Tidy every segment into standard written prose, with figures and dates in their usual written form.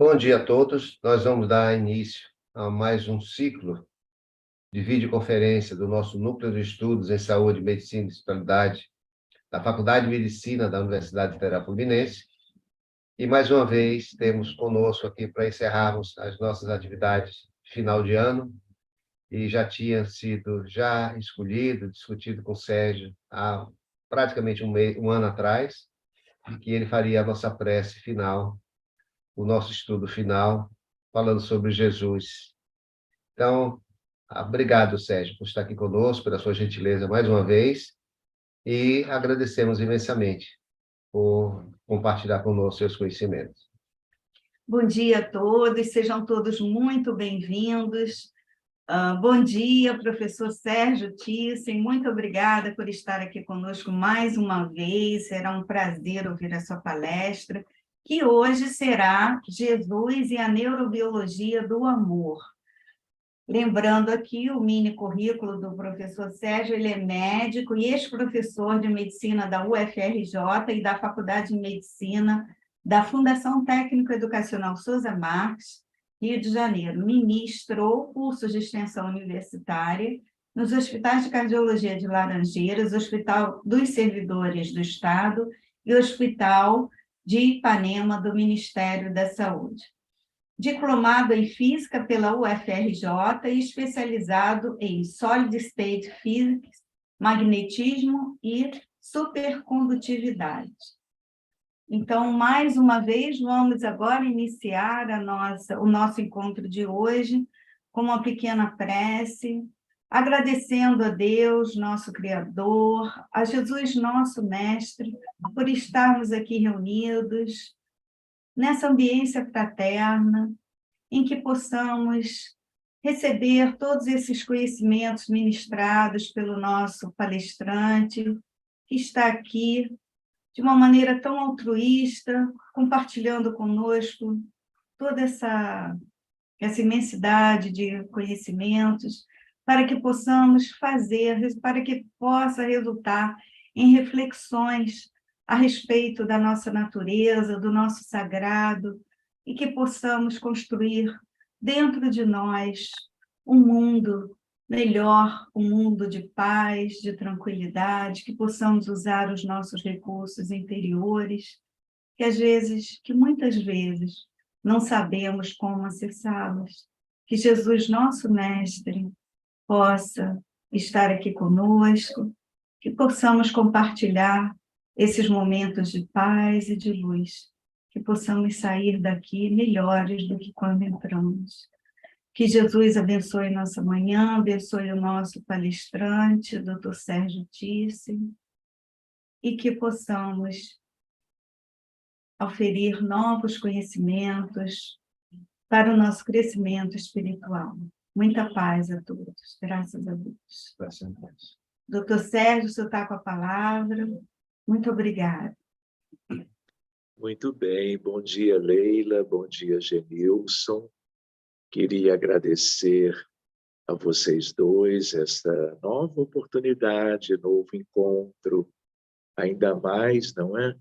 Bom dia a todos. Nós vamos dar início a mais um ciclo de videoconferência do nosso Núcleo de Estudos em Saúde, Medicina e Especialidade da Faculdade de Medicina da Universidade Federal Fluminense. E, mais uma vez, temos conosco aqui para encerrarmos as nossas atividades de final de ano, e já tinha sido escolhido, discutido com o Sérgio há praticamente um ano atrás, e que ele faria a nossa prece final, o nosso estudo final, falando sobre Jesus. Então, obrigado, Sérgio, por estar aqui conosco, pela sua gentileza mais uma vez, e agradecemos imensamente por compartilhar conosco seus conhecimentos. Bom dia a todos, sejam todos muito bem-vindos. Bom dia, professor Sérgio Thyssen, muito obrigada por estar aqui conosco mais uma vez, será um prazer ouvir a sua palestra, que hoje será Jesus e a Neurobiologia do Amor. Lembrando aqui o mini currículo do professor Sérgio, ele é médico e ex-professor de medicina da UFRJ e da Faculdade de Medicina da Fundação Técnico Educacional Sousa Marques, Rio de Janeiro. Ministrou cursos de extensão universitária nos hospitais de cardiologia de Laranjeiras, Hospital dos Servidores do Estado e Hospital de Ipanema do Ministério da Saúde. Diplomado em Física pela UFRJ e especializado em Solid State Physics, Magnetismo e Supercondutividade. Então, mais uma vez, vamos agora iniciar o nosso encontro de hoje com uma pequena prece, agradecendo a Deus, nosso Criador, a Jesus, nosso Mestre, por estarmos aqui reunidos, nessa ambiência fraterna, em que possamos receber todos esses conhecimentos ministrados pelo nosso palestrante, que está aqui de uma maneira tão altruísta, compartilhando conosco toda essa imensidade de conhecimentos, para que possamos fazer, para que possa resultar em reflexões a respeito da nossa natureza, do nosso sagrado, e que possamos construir dentro de nós um mundo melhor, um mundo de paz, de tranquilidade, que possamos usar os nossos recursos interiores, que muitas vezes, não sabemos como acessá-los. Que Jesus, nosso Mestre, possa estar aqui conosco, que possamos compartilhar esses momentos de paz e de luz, que possamos sair daqui melhores do que quando entramos. Que Jesus abençoe nossa manhã, abençoe o nosso palestrante, Dr. Sérgio Thyssen, e que possamos oferir novos conhecimentos para o nosso crescimento espiritual. Muita paz a todos, graças a Deus. Graças a Deus. Dr. Sérgio, o senhor está com a palavra. Muito obrigada. Muito bem, bom dia, Leila, bom dia, Genilson. Queria agradecer a vocês dois esta nova oportunidade, novo encontro, ainda mais, não é?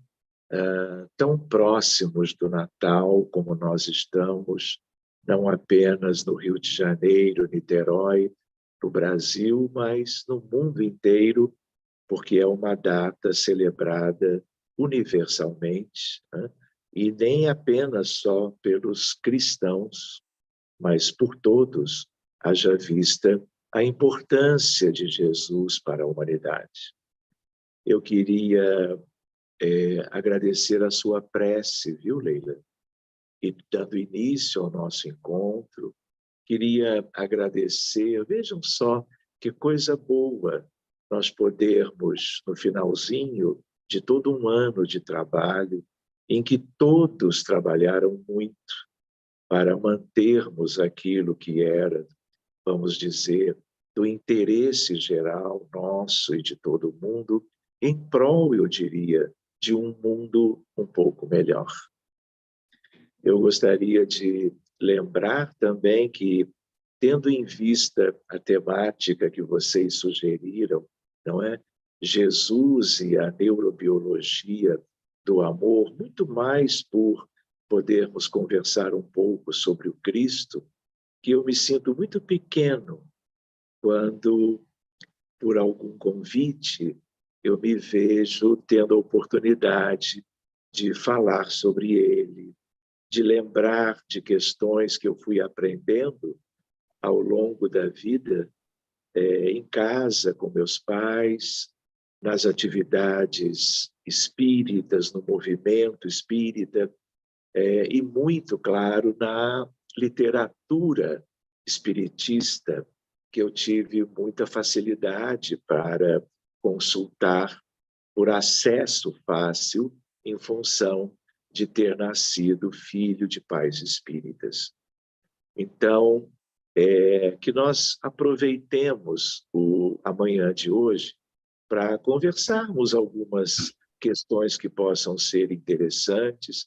Tão próximos do Natal como nós estamos, não apenas no Rio de Janeiro, Niterói, no Brasil, mas no mundo inteiro, porque é uma data celebrada universalmente, né? E nem apenas só pelos cristãos, mas por todos, haja vista a importância de Jesus para a humanidade. Eu queria agradecer a sua prece, viu, Leila? E dando início ao nosso encontro, queria agradecer, vejam só que coisa boa nós podermos, no finalzinho de todo um ano de trabalho, em que todos trabalharam muito para mantermos aquilo que era, vamos dizer, do interesse geral nosso e de todo mundo, em prol, eu diria, de um mundo um pouco melhor. Eu gostaria de lembrar também que, tendo em vista a temática que vocês sugeriram, não é? Jesus e a neurobiologia do amor, muito mais por, podermos conversar um pouco sobre o Cristo, que eu me sinto muito pequeno quando, por algum convite, eu me vejo tendo a oportunidade de falar sobre ele, de lembrar de questões que eu fui aprendendo ao longo da vida, em casa, com meus pais, nas atividades espíritas, no movimento espírita, e muito, claro, na literatura espiritista, que eu tive muita facilidade para consultar por acesso fácil, em função de ter nascido filho de pais espíritas. Então, que nós aproveitemos o amanhã de hoje para conversarmos algumas questões que possam ser interessantes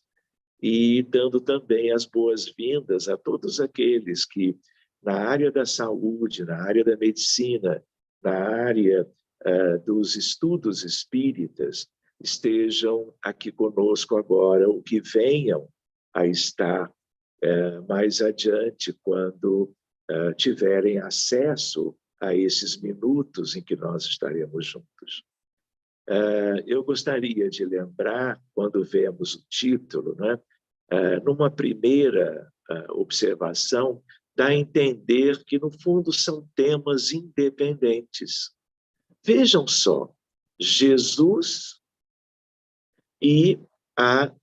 e dando também as boas-vindas a todos aqueles que, na área da saúde, na área da medicina, na área dos estudos espíritas, estejam aqui conosco agora, ou que venham a estar mais adiante, quando tiverem acesso a esses minutos em que nós estaremos juntos. Eu gostaria de lembrar, quando vemos o título, né, numa primeira observação, dá a entender que, no fundo, são temas independentes. Vejam só, Jesus e a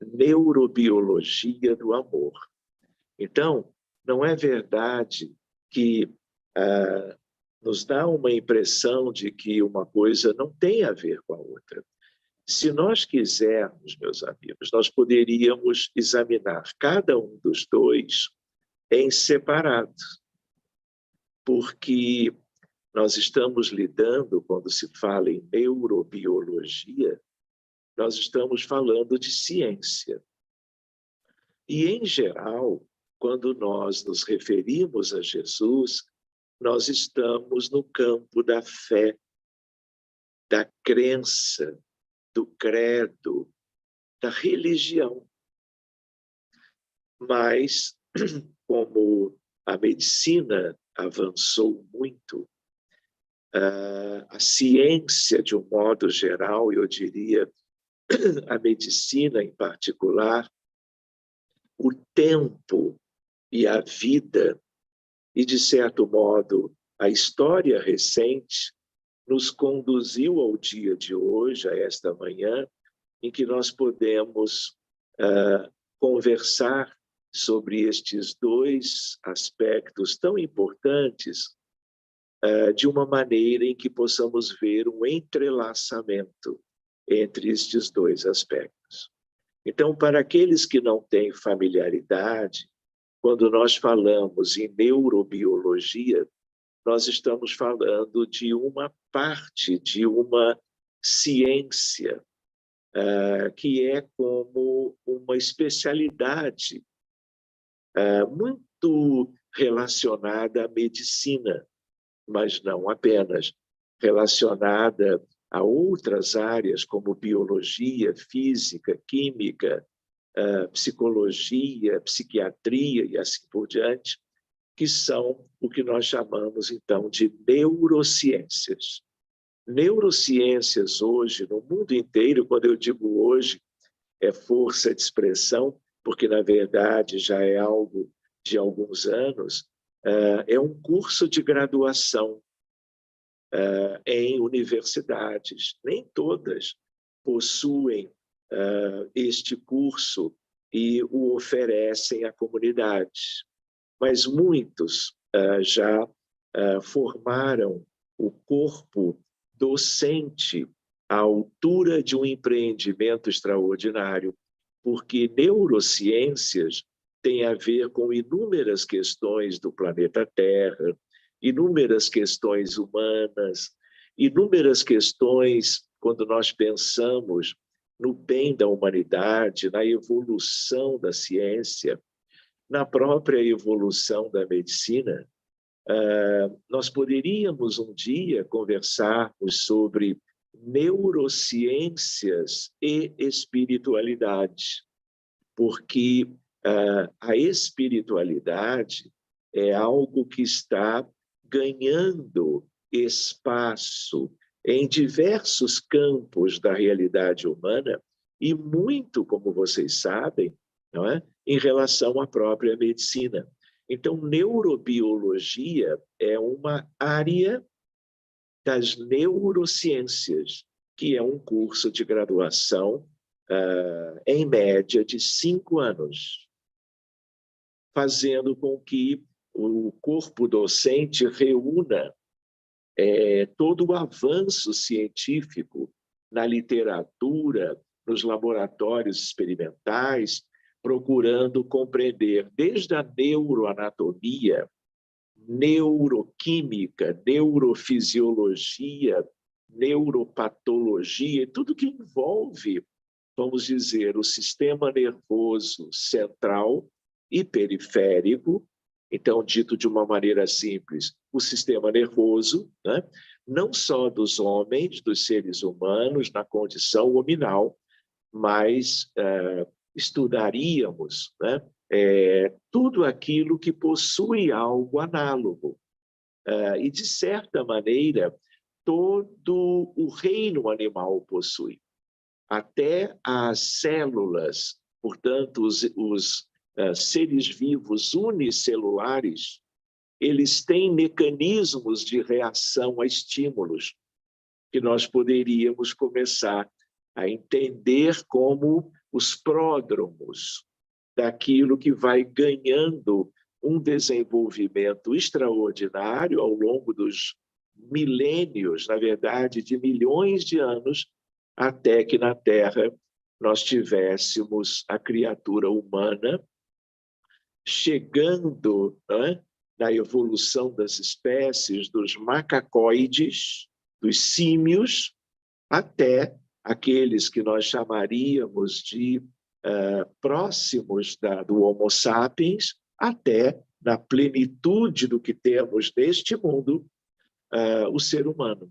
neurobiologia do amor. Então, não é verdade que nos dá uma impressão de que uma coisa não tem a ver com a outra. Se nós quisermos, meus amigos, nós poderíamos examinar cada um dos dois em separado, porque nós estamos lidando, quando se fala em neurobiologia, nós estamos falando de ciência. E, em geral, quando nós nos referimos a Jesus, nós estamos no campo da fé, da crença, do credo, da religião. Mas, como a medicina avançou muito, a ciência, de um modo geral, eu diria, a medicina em particular, o tempo e a vida, e, de certo modo, a história recente, nos conduziu ao dia de hoje, a esta manhã, em que nós podemos conversar sobre estes dois aspectos tão importantes, de uma maneira em que possamos ver um entrelaçamento entre estes dois aspectos. Então, para aqueles que não têm familiaridade, quando nós falamos em neurobiologia, nós estamos falando de uma parte, de uma ciência, que é como uma especialidade muito relacionada à medicina, mas não apenas, relacionada a outras áreas como biologia, física, química, psicologia, psiquiatria e assim por diante, que são o que nós chamamos, então, de neurociências. Neurociências hoje, no mundo inteiro, quando eu digo hoje, é força de expressão, porque, na verdade, já é algo de alguns anos, é um curso de graduação em universidades. Nem todas possuem este curso e o oferecem à comunidade, mas muitos já formaram o corpo docente à altura de um empreendimento extraordinário, porque neurociências tem a ver com inúmeras questões do planeta Terra, inúmeras questões humanas, inúmeras questões quando nós pensamos no bem da humanidade, na evolução da ciência, na própria evolução da medicina. Nós poderíamos um dia conversarmos sobre neurociências e espiritualidade. porque a espiritualidade é algo que está ganhando espaço em diversos campos da realidade humana e muito, como vocês sabem, não é? Em relação à própria medicina. Então, neurobiologia é uma área das neurociências, que é um curso de graduação, em média, de 5 anos, fazendo com que o corpo docente reúna todo o avanço científico na literatura, nos laboratórios experimentais, procurando compreender desde a neuroanatomia, neuroquímica, neurofisiologia, neuropatologia, tudo que envolve, vamos dizer, o sistema nervoso central e periférico. Então, dito de uma maneira simples, o sistema nervoso, né? Não só dos homens, dos seres humanos, na condição hominal, mas estudaríamos, né? Tudo aquilo que possui algo análogo. E, de certa maneira, todo o reino animal possui. Até as células, portanto, os seres vivos unicelulares, eles têm mecanismos de reação a estímulos que nós poderíamos começar a entender como os pródromos daquilo que vai ganhando um desenvolvimento extraordinário ao longo dos milênios, na verdade, de milhões de anos, até que na Terra nós tivéssemos a criatura humana chegando, né, na evolução das espécies, dos macacoides, dos símios, até aqueles que nós chamaríamos de próximos do Homo sapiens, até na plenitude do que temos neste mundo, o ser humano.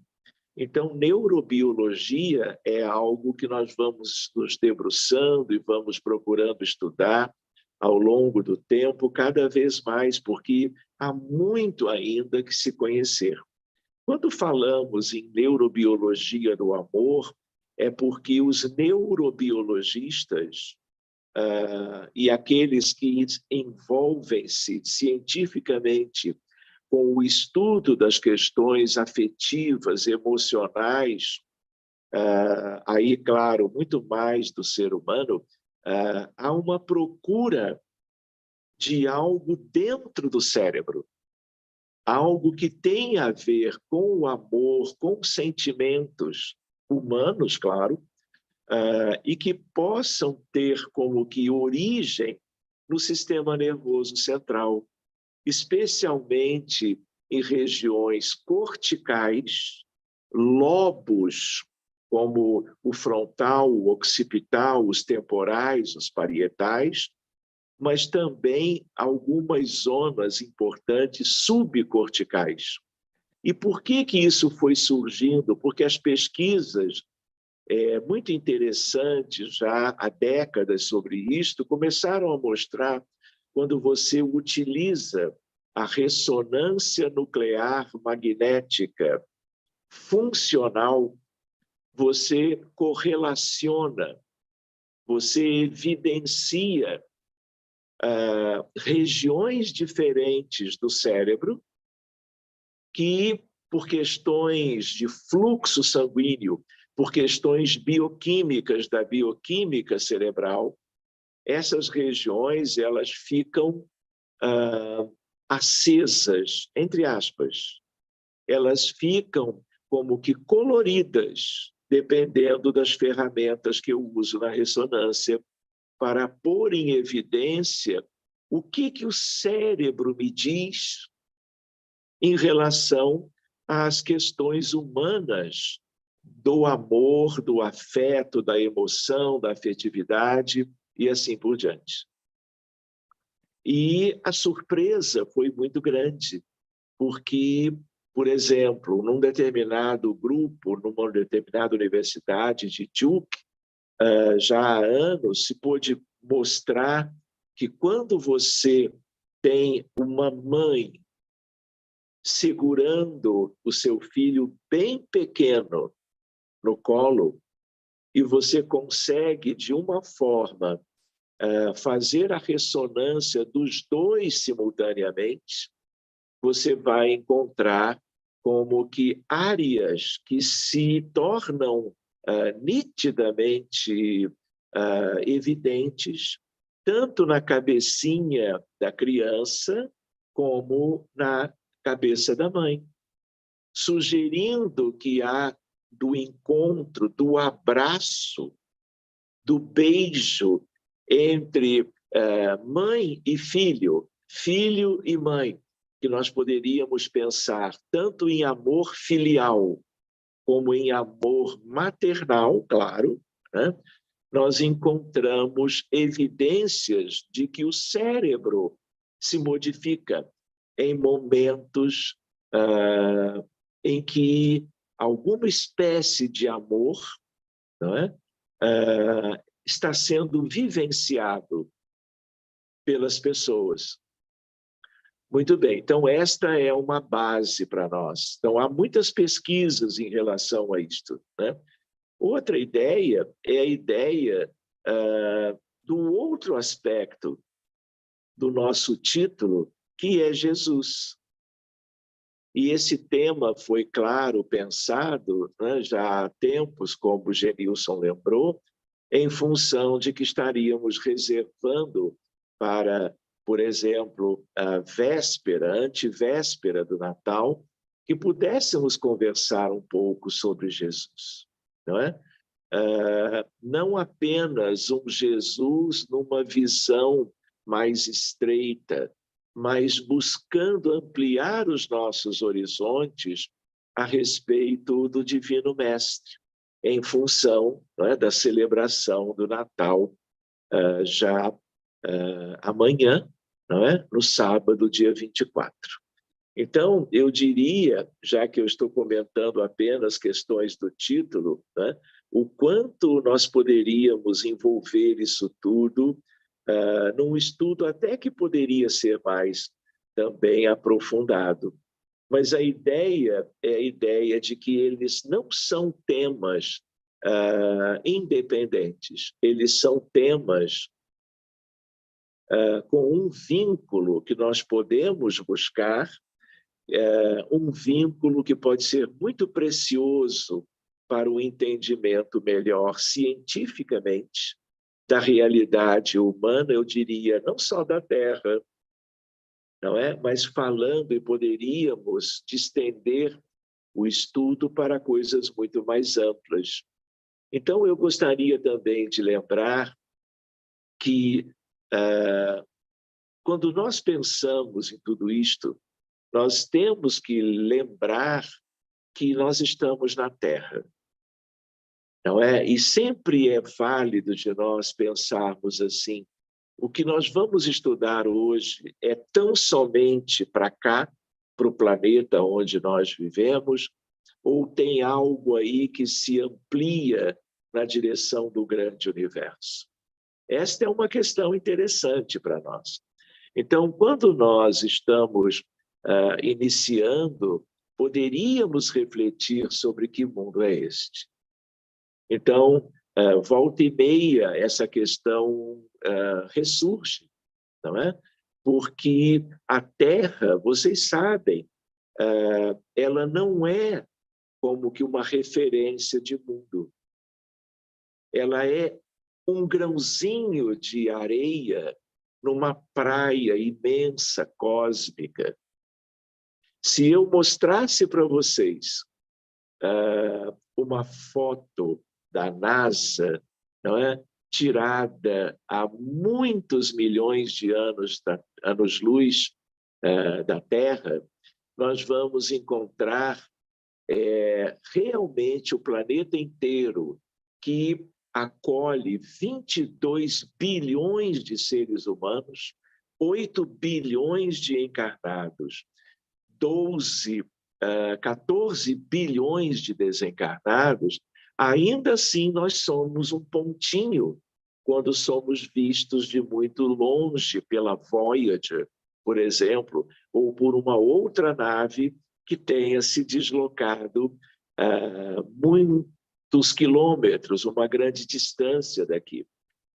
Então, neurobiologia é algo que nós vamos nos debruçando e vamos procurando estudar ao longo do tempo, cada vez mais, porque há muito ainda que se conhecer. Quando falamos em neurobiologia do amor, é porque os neurobiologistas e aqueles que envolvem-se cientificamente com o estudo das questões afetivas, emocionais, aí, claro, muito mais do ser humano, há uma procura de algo dentro do cérebro, algo que tem a ver com o amor, com sentimentos humanos, claro, e que possam ter como que origem no sistema nervoso central, especialmente em regiões corticais, lobos, como o frontal, o occipital, os temporais, os parietais, mas também algumas zonas importantes subcorticais. E por que isso foi surgindo? Porque as pesquisas muito interessantes, já há décadas sobre isto, começaram a mostrar quando você utiliza a ressonância nuclear magnética funcional, você correlaciona, você evidencia regiões diferentes do cérebro que, por questões de fluxo sanguíneo, por questões bioquímicas da bioquímica cerebral, essas regiões elas ficam acesas, entre aspas. Elas ficam como que coloridas, dependendo das ferramentas que eu uso na ressonância, para pôr em evidência o que o cérebro me diz em relação às questões humanas do amor, do afeto, da emoção, da afetividade e assim por diante. E a surpresa foi muito grande, porque, por exemplo, num determinado grupo, numa determinada universidade de Duke, já há anos se pôde mostrar que quando você tem uma mãe segurando o seu filho bem pequeno no colo, e você consegue, de uma forma, fazer a ressonância dos dois simultaneamente, você vai encontrar como que áreas que se tornam nitidamente evidentes, tanto na cabecinha da criança como na cabeça da mãe, sugerindo que há do encontro, do abraço, do beijo entre mãe e filho, filho e mãe, que nós poderíamos pensar tanto em amor filial como em amor maternal, claro, né? Nós encontramos evidências de que o cérebro se modifica em momentos em que alguma espécie de amor, não é? Está sendo vivenciado pelas pessoas. Muito bem, então esta é uma base para nós. Então há muitas pesquisas em relação a isto, né? Outra ideia é a ideia do outro aspecto do nosso título, que é Jesus. E esse tema foi, claro, pensado, né, já há tempos, como o Genilson lembrou, em função de que estaríamos reservando para, por exemplo, a véspera, antevéspera do Natal, que pudéssemos conversar um pouco sobre Jesus, não é? Não apenas um Jesus numa visão mais estreita, mas buscando ampliar os nossos horizontes a respeito do Divino Mestre, em função, não é, da celebração do Natal já amanhã, não é? No sábado, dia 24. Então, eu diria, já que eu estou comentando apenas questões do título, né, o quanto nós poderíamos envolver isso tudo num estudo até que poderia ser mais também aprofundado. Mas a ideia é a ideia de que eles não são temas independentes, eles são temas com um vínculo que nós podemos buscar, um vínculo que pode ser muito precioso para o entendimento melhor cientificamente da realidade humana, eu diria, não só da Terra, não é? Mas falando, e poderíamos estender o estudo para coisas muito mais amplas. Então, eu gostaria também de lembrar que, quando nós pensamos em tudo isto, nós temos que lembrar que nós estamos na Terra, não é? E sempre é válido de nós pensarmos assim, o que nós vamos estudar hoje é tão somente para cá, para o planeta onde nós vivemos, ou tem algo aí que se amplia na direção do grande universo? Esta é uma questão interessante para nós. Então, quando nós estamos iniciando, poderíamos refletir sobre que mundo é este. Então, volta e meia, essa questão ressurge, não é? Porque a Terra, vocês sabem, ela não é como que uma referência de mundo. Ela é um grãozinho de areia numa praia imensa, cósmica. Se eu mostrasse para vocês uma foto da NASA, não é? Tirada há muitos milhões de anos-luz da Terra, nós vamos encontrar realmente o planeta inteiro, que acolhe 22 bilhões de seres humanos, 8 bilhões de encarnados, 14 bilhões de desencarnados. Ainda assim nós somos um pontinho quando somos vistos de muito longe pela Voyager, por exemplo, ou por uma outra nave que tenha se deslocado muitos quilômetros, uma grande distância daqui.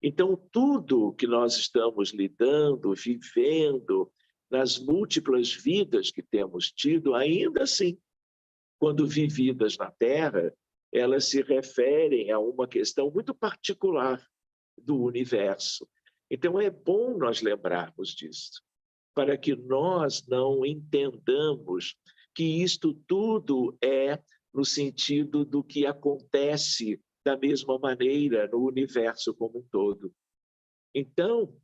Então, tudo que nós estamos lidando, vivendo, nas múltiplas vidas que temos tido, ainda assim, quando vividas na Terra, elas se referem a uma questão muito particular do universo. Então, é bom nós lembrarmos disso, para que nós não entendamos que isto tudo é no sentido do que acontece da mesma maneira no universo como um todo. Então,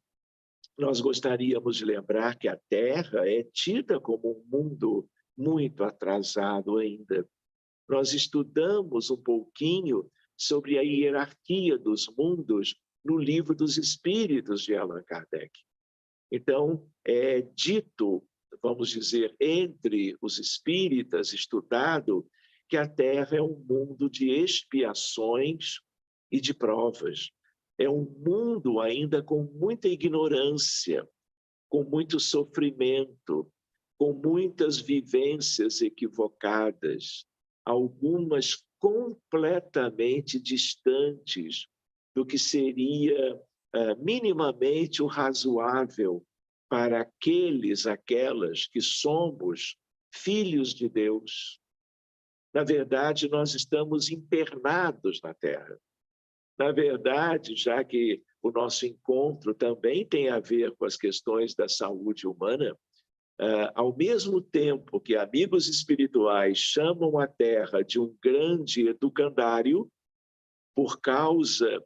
nós gostaríamos de lembrar que a Terra é tida como um mundo muito atrasado ainda. Nós estudamos um pouquinho sobre a hierarquia dos mundos no Livro dos Espíritos de Allan Kardec. Então, é dito, vamos dizer, entre os espíritas, estudado, que a Terra é um mundo de expiações e de provas. É um mundo ainda com muita ignorância, com muito sofrimento, com muitas vivências equivocadas, algumas completamente distantes do que seria minimamente o razoável para aquelas que somos filhos de Deus. Na verdade, nós estamos internados na Terra. Na verdade, já que o nosso encontro também tem a ver com as questões da saúde humana, ao mesmo tempo que amigos espirituais chamam a Terra de um grande educandário, por causa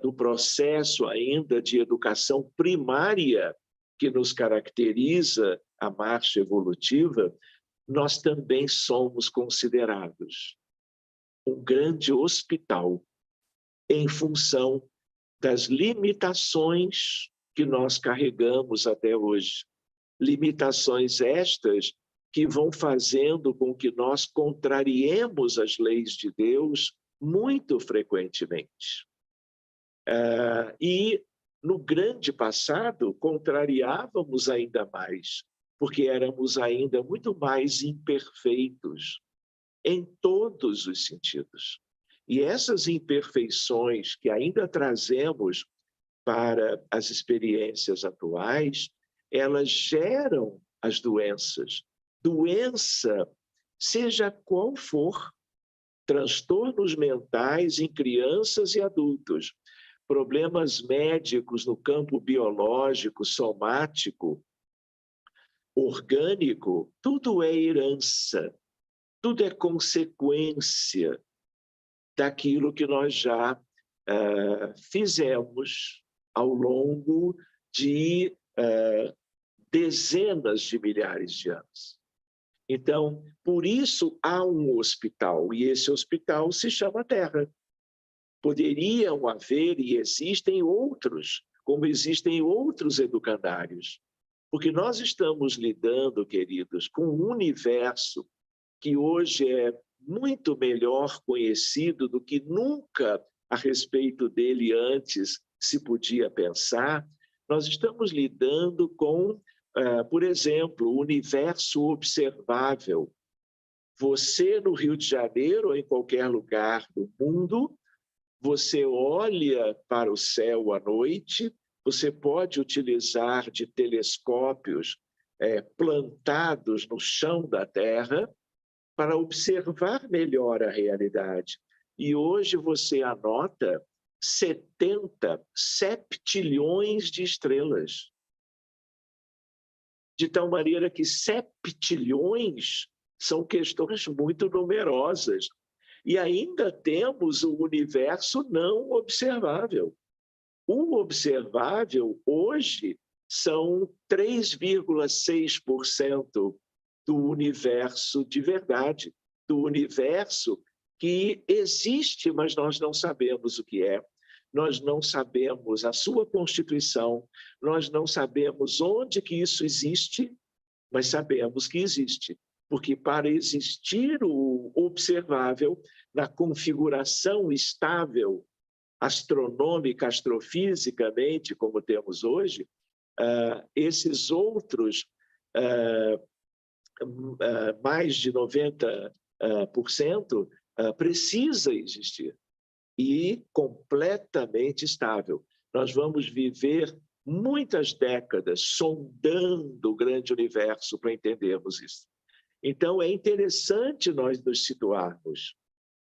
do processo ainda de educação primária que nos caracteriza a marcha evolutiva, nós também somos considerados um grande hospital em função das limitações que nós carregamos até hoje. Limitações estas que vão fazendo com que nós contrariemos as leis de Deus muito frequentemente. E no grande passado, contrariávamos ainda mais, porque éramos ainda muito mais imperfeitos em todos os sentidos. E essas imperfeições que ainda trazemos para as experiências atuais, elas geram as doenças. Doença, seja qual for, transtornos mentais em crianças e adultos, problemas médicos no campo biológico, somático, orgânico, tudo é herança, tudo é consequência daquilo que nós já fizemos ao longo de dezenas de milhares de anos. Então, por isso há um hospital, e esse hospital se chama Terra. Poderiam haver e existem outros, como existem outros educandários, porque nós estamos lidando, queridos, com um universo que hoje é muito melhor conhecido do que nunca a respeito dele antes se podia pensar. Nós estamos lidando com, por exemplo, o universo observável. Você, no Rio de Janeiro ou em qualquer lugar do mundo, você olha para o céu à noite, você pode utilizar de telescópios plantados no chão da Terra para observar melhor a realidade. E hoje você anota 70 septilhões de estrelas. De tal maneira que septilhões são questões muito numerosas. E ainda temos o universo não observável. O observável, hoje, são 3,6% do universo de verdade, do universo que existe, mas nós não sabemos o que é. Nós não sabemos a sua constituição, nós não sabemos onde que isso existe, mas sabemos que existe. Porque para existir o observável, na configuração estável astronômica, astrofisicamente, como temos hoje, esses outros mais de 90% precisa existir e completamente estável. Nós vamos viver muitas décadas sondando o grande universo para entendermos isso. Então, é interessante nós nos situarmos,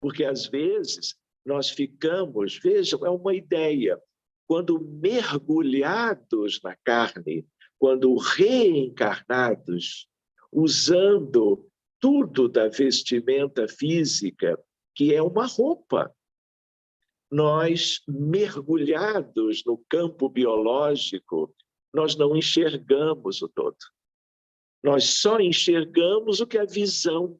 porque às vezes nós ficamos, vejam, é uma ideia, quando mergulhados na carne, quando reencarnados, usando tudo da vestimenta física, que é uma roupa. Nós, mergulhados no campo biológico, nós não enxergamos o todo. Nós só enxergamos o que a visão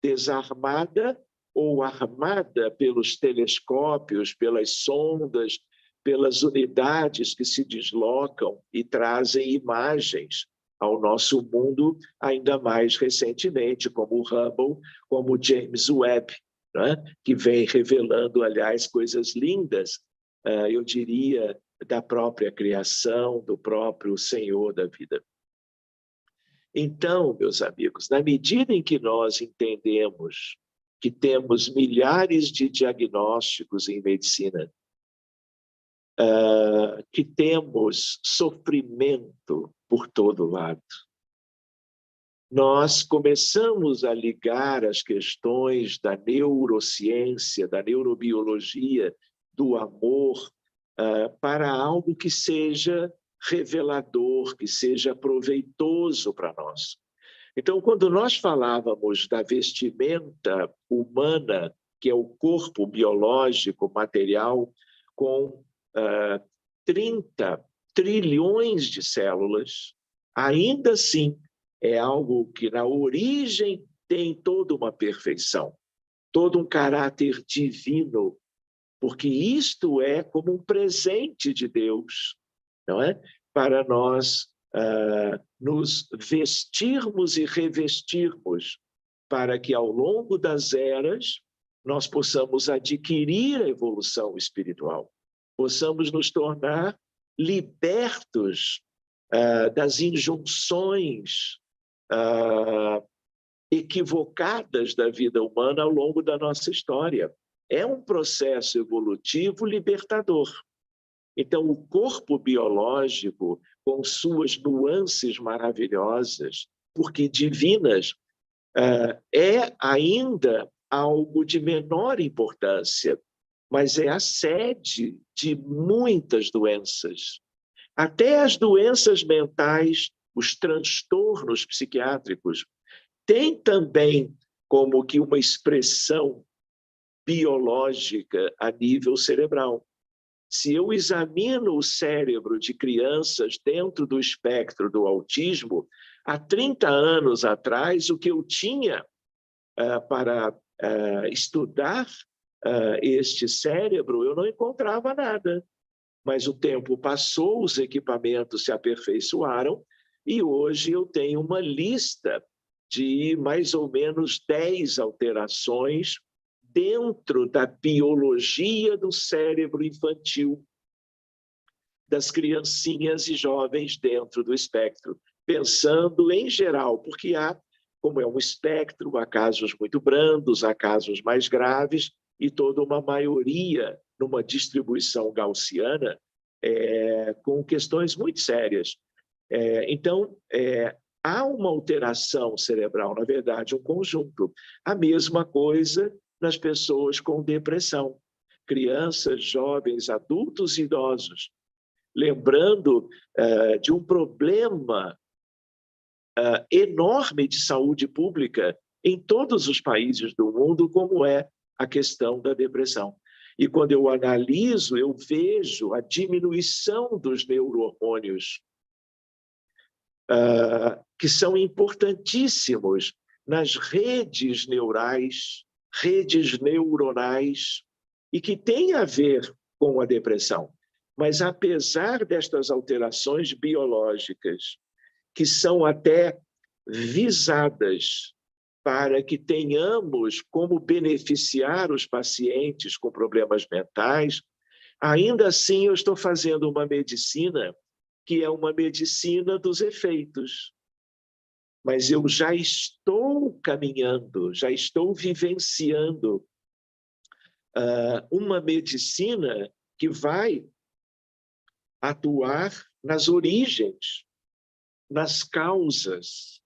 desarmada ou armada pelos telescópios, pelas sondas, pelas unidades que se deslocam e trazem imagens ao nosso mundo, ainda mais recentemente, como o Hubble, como o James Webb, né? Que vem revelando, aliás, coisas lindas, eu diria, da própria criação, do próprio Senhor da vida. Então, meus amigos, na medida em que nós entendemos que temos milhares de diagnósticos em medicina, que temos sofrimento por todo lado, nós começamos a ligar as questões da neurociência, da neurobiologia, do amor, para algo que seja revelador, que seja proveitoso para nós. Então, quando nós falávamos da vestimenta humana, que é o corpo biológico, material, com 30 trilhões de células, ainda assim é algo que na origem tem toda uma perfeição, todo um caráter divino, porque isto é como um presente de Deus, não é? Para nós nos vestirmos e revestirmos, para que ao longo das eras nós possamos adquirir a evolução espiritual, possamos nos tornar libertos das injunções equivocadas da vida humana ao longo da nossa história. É um processo evolutivo libertador. Então, o corpo biológico, com suas nuances maravilhosas, porque divinas, é ainda algo de menor importância, mas é a sede de muitas doenças. Até as doenças mentais, os transtornos psiquiátricos, têm também como que uma expressão biológica a nível cerebral. Se eu examino o cérebro de crianças dentro do espectro do autismo, há 30 anos atrás, o que eu tinha para estudar este cérebro, eu não encontrava nada. Mas o tempo passou, os equipamentos se aperfeiçoaram e hoje eu tenho uma lista de mais ou menos 10 alterações dentro da biologia do cérebro infantil, das criancinhas e jovens dentro do espectro, pensando em geral, porque há, como é um espectro, há casos muito brandos, há casos mais graves, e toda uma maioria numa distribuição gaussiana com questões muito sérias. Então, há uma alteração cerebral, na verdade, um conjunto. A mesma coisa nas pessoas com depressão, crianças, jovens, adultos e idosos. Lembrando de um problema enorme de saúde pública em todos os países do mundo, como é a questão da depressão. E quando eu analiso, eu vejo a diminuição dos neurohormônios, que são importantíssimos nas redes neurais, redes neuronais, e que têm a ver com a depressão. Mas, apesar destas alterações biológicas, que são até visadas para que tenhamos como beneficiar os pacientes com problemas mentais, Ainda assim, eu estou fazendo uma medicina que é uma medicina dos efeitos. Mas eu já estou caminhando, já estou vivenciando uma medicina que vai atuar nas origens, nas causas.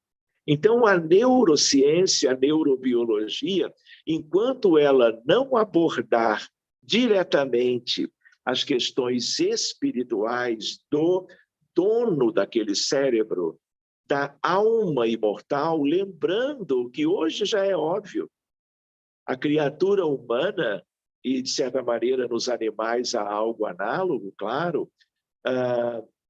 Então, a neurociência, a neurobiologia, enquanto ela não abordar diretamente as questões espirituais do dono daquele cérebro, da alma imortal, lembrando que hoje já é óbvio, a criatura humana, e de certa maneira nos animais há algo análogo, claro,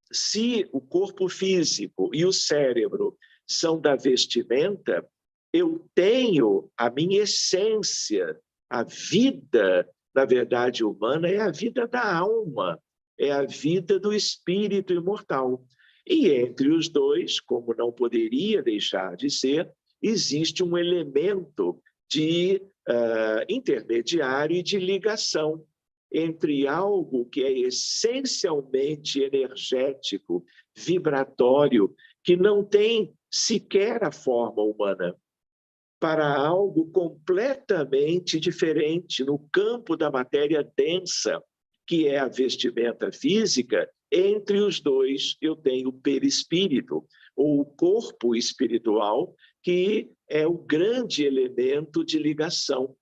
se o corpo físico e o cérebro são da vestimenta, eu tenho a minha essência, a vida, na verdade, humana é a vida da alma, é a vida do espírito imortal. E entre os dois, como não poderia deixar de ser, existe um elemento de intermediário e de ligação entre algo que é essencialmente energético, vibratório, que não tem sequer a forma humana, para algo completamente diferente no campo da matéria densa, que é a vestimenta física. Entre os dois, eu tenho o perispírito, ou o corpo espiritual, que é o grande elemento de ligação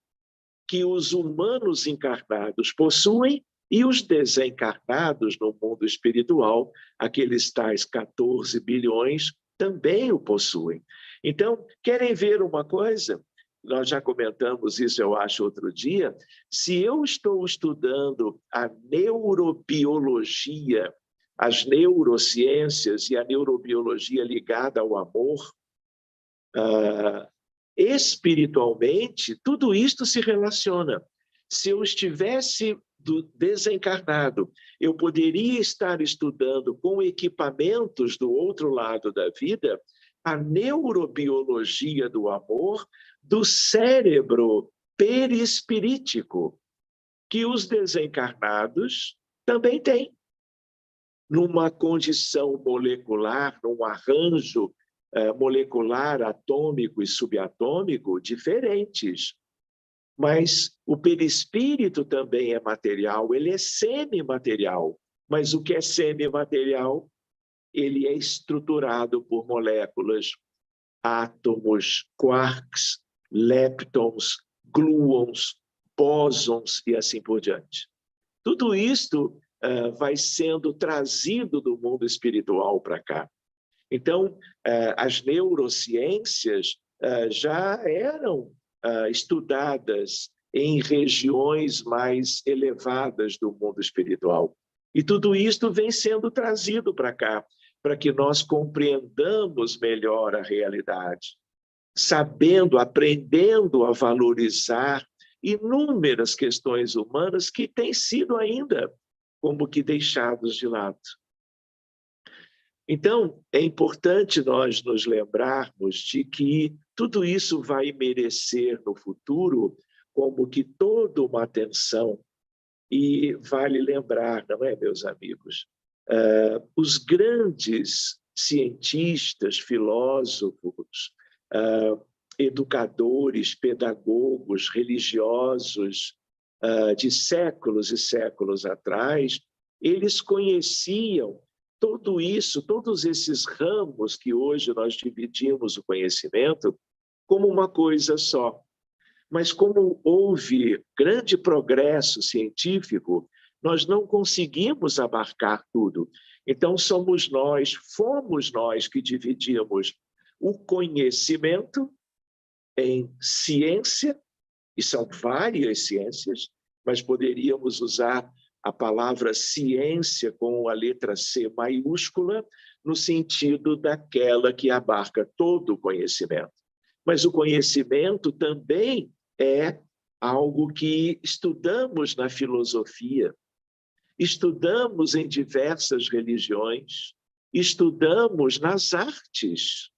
que os humanos encarnados possuem e os desencarnados no mundo espiritual, aqueles tais 14 bilhões, também o possuem. Então, querem ver uma coisa? Nós já comentamos isso, eu acho, outro dia. Se eu estou estudando a neurobiologia, as neurociências e a neurobiologia ligada ao amor, espiritualmente, tudo isto se relaciona. Se eu estivesse desencarnado, eu poderia estar estudando com equipamentos do outro lado da vida a neurobiologia do amor do cérebro perispirítico, que os desencarnados também têm, numa condição molecular, num arranjo molecular, atômico e subatômico diferentes. Mas o perispírito também é material, ele é semimaterial. Mas o que é semimaterial? Ele é estruturado por moléculas, átomos, quarks, leptons, gluons, bósons e assim por diante. Tudo isto vai sendo trazido do mundo espiritual para cá. Então, as neurociências já eram estudadas em regiões mais elevadas do mundo espiritual. E tudo isto vem sendo trazido para cá, para que nós compreendamos melhor a realidade, sabendo, aprendendo a valorizar inúmeras questões humanas que têm sido ainda como que deixados de lado. Então, é importante nós nos lembrarmos de que tudo isso vai merecer no futuro como que toda uma atenção. E vale lembrar, não é, meus amigos? Os grandes cientistas, filósofos, educadores, pedagogos, religiosos de séculos e séculos atrás, eles conheciam tudo isso, todos esses ramos que hoje nós dividimos o conhecimento como uma coisa só. Mas como houve grande progresso científico, nós não conseguimos abarcar tudo. Então fomos nós que dividimos o conhecimento em ciência, e são várias ciências, mas poderíamos usar a palavra ciência com a letra C maiúscula, no sentido daquela que abarca todo o conhecimento. Mas o conhecimento também é algo que estudamos na filosofia, estudamos em diversas religiões, estudamos nas artes.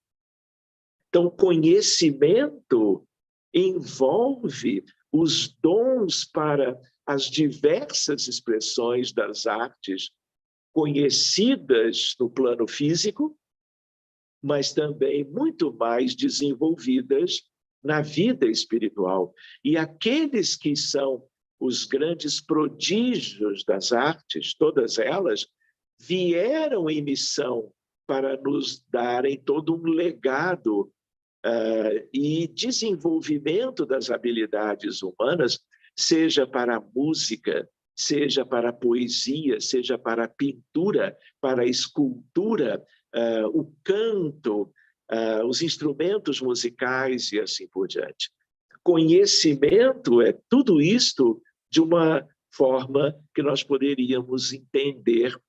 Então, conhecimento envolve os dons para as diversas expressões das artes conhecidas no plano físico, mas também muito mais desenvolvidas na vida espiritual. E aqueles que são os grandes prodígios das artes, todas elas, vieram em missão para nos darem todo um legado e desenvolvimento das habilidades humanas, seja para a música, seja para a poesia, seja para a pintura, para a escultura, o canto, os instrumentos musicais e assim por diante. Conhecimento é tudo isto de uma forma que nós poderíamos entender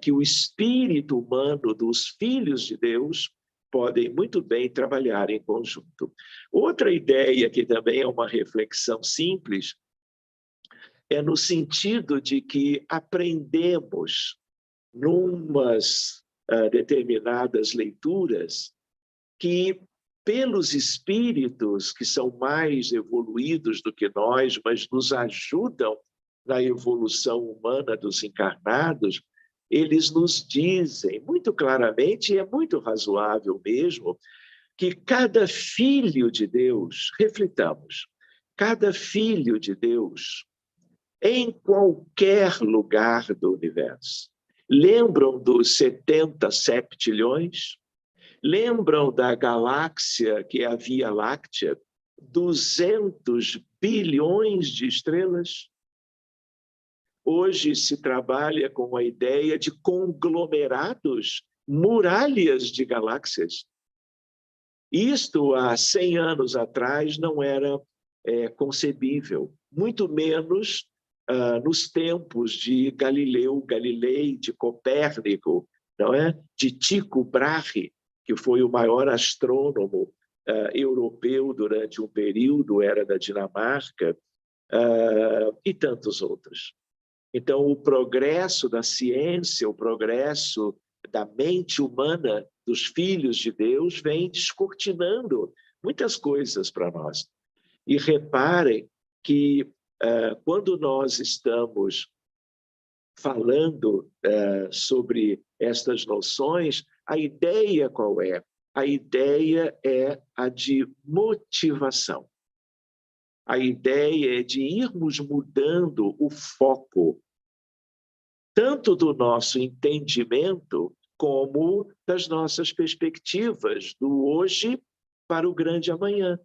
que o espírito humano dos filhos de Deus podem muito bem trabalhar em conjunto. Outra ideia que também é uma reflexão simples é no sentido de que aprendemos numas determinadas leituras que pelos espíritos que são mais evoluídos do que nós, mas nos ajudam na evolução humana dos encarnados, eles nos dizem muito claramente, e é muito razoável mesmo, que cada filho de Deus, reflitamos, cada filho de Deus, em qualquer lugar do universo, lembram dos 70 septilhões? Lembram da galáxia que é a Via Láctea? 200 bilhões de estrelas? Hoje se trabalha com a ideia de conglomerados, muralhas de galáxias. Isto, há 100 anos atrás, não era concebível, muito menos nos tempos de Galileu Galilei, de Copérnico, não é? De Tycho Brahe, que foi o maior astrônomo europeu durante um período, era da Dinamarca, e tantos outros. Então, o progresso da ciência, o progresso da mente humana, dos filhos de Deus, vem descortinando muitas coisas para nós. E reparem que, quando nós estamos falando sobre estas noções, a ideia qual é? A ideia é a de motivação. A ideia é de irmos mudando o foco, tanto do nosso entendimento, como das nossas perspectivas, do hoje para o grande amanhã.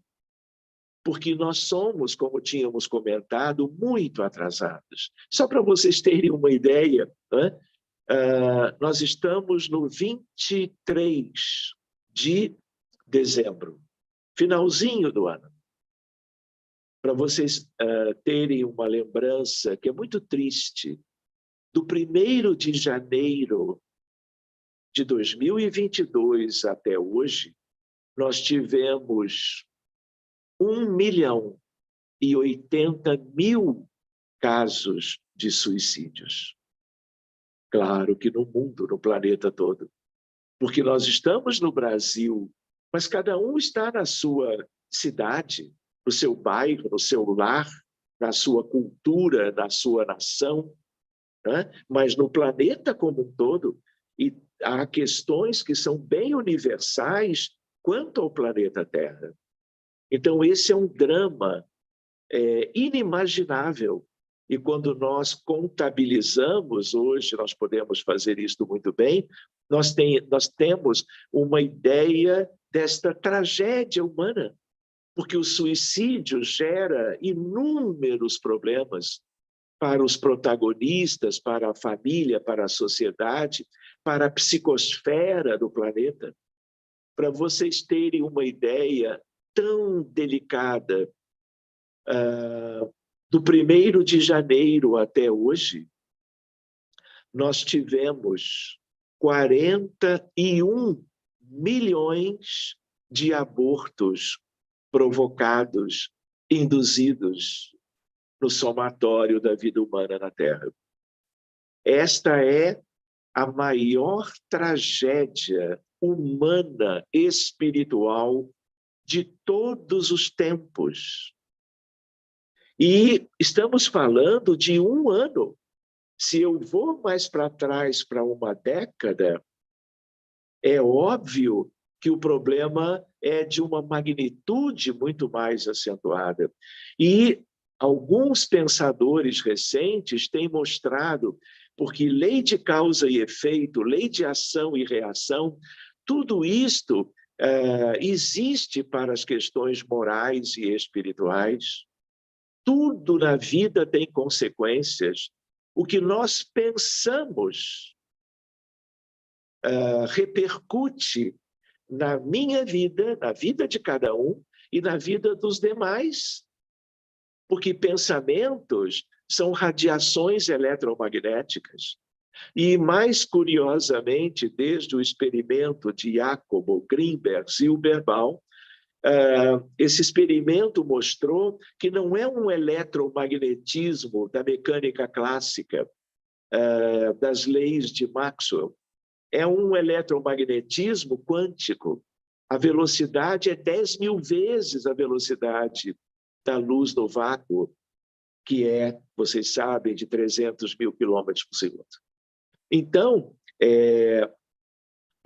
Porque nós somos, como tínhamos comentado, muito atrasados. Só para vocês terem uma ideia, né? Nós estamos no 23 de dezembro, finalzinho do ano. Para vocês terem uma lembrança que é muito triste, do 1º de janeiro de 2022 até hoje, nós tivemos 1.080.000 casos de suicídios. Claro que no mundo, no planeta todo. Porque nós estamos no Brasil, mas cada um está na sua cidade, no seu bairro, no seu lar, na sua cultura, na sua nação, né? Mas no planeta como um todo, e há questões que são bem universais quanto ao planeta Terra. Então, esse é um drama inimaginável. E quando nós contabilizamos, hoje nós podemos fazer isso muito bem, nós temos uma ideia desta tragédia humana, porque o suicídio gera inúmeros problemas para os protagonistas, para a família, para a sociedade, para a psicosfera do planeta. Para vocês terem uma ideia tão delicada, do 1º de janeiro até hoje, nós tivemos 41 milhões de abortos provocados, induzidos no somatório da vida humana na Terra. Esta é a maior tragédia humana, espiritual, de todos os tempos. E estamos falando de 1 ano. Se eu vou mais para trás, para uma década, é óbvio que o problema é de uma magnitude muito mais acentuada. E alguns pensadores recentes têm mostrado, porque lei de causa e efeito, lei de ação e reação, tudo isto existe para as questões morais e espirituais. Tudo na vida tem consequências. O que nós pensamos repercute na minha vida, na vida de cada um e na vida dos demais. Porque pensamentos são radiações eletromagnéticas. E, mais curiosamente, desde o experimento de Jacobo Grinberg Silberbaum, esse experimento mostrou que não é um eletromagnetismo da mecânica clássica, das leis de Maxwell, é um eletromagnetismo quântico. A velocidade é 10.000 vezes a velocidade da luz no vácuo, que é, vocês sabem, de 300.000 quilômetros por segundo. Então,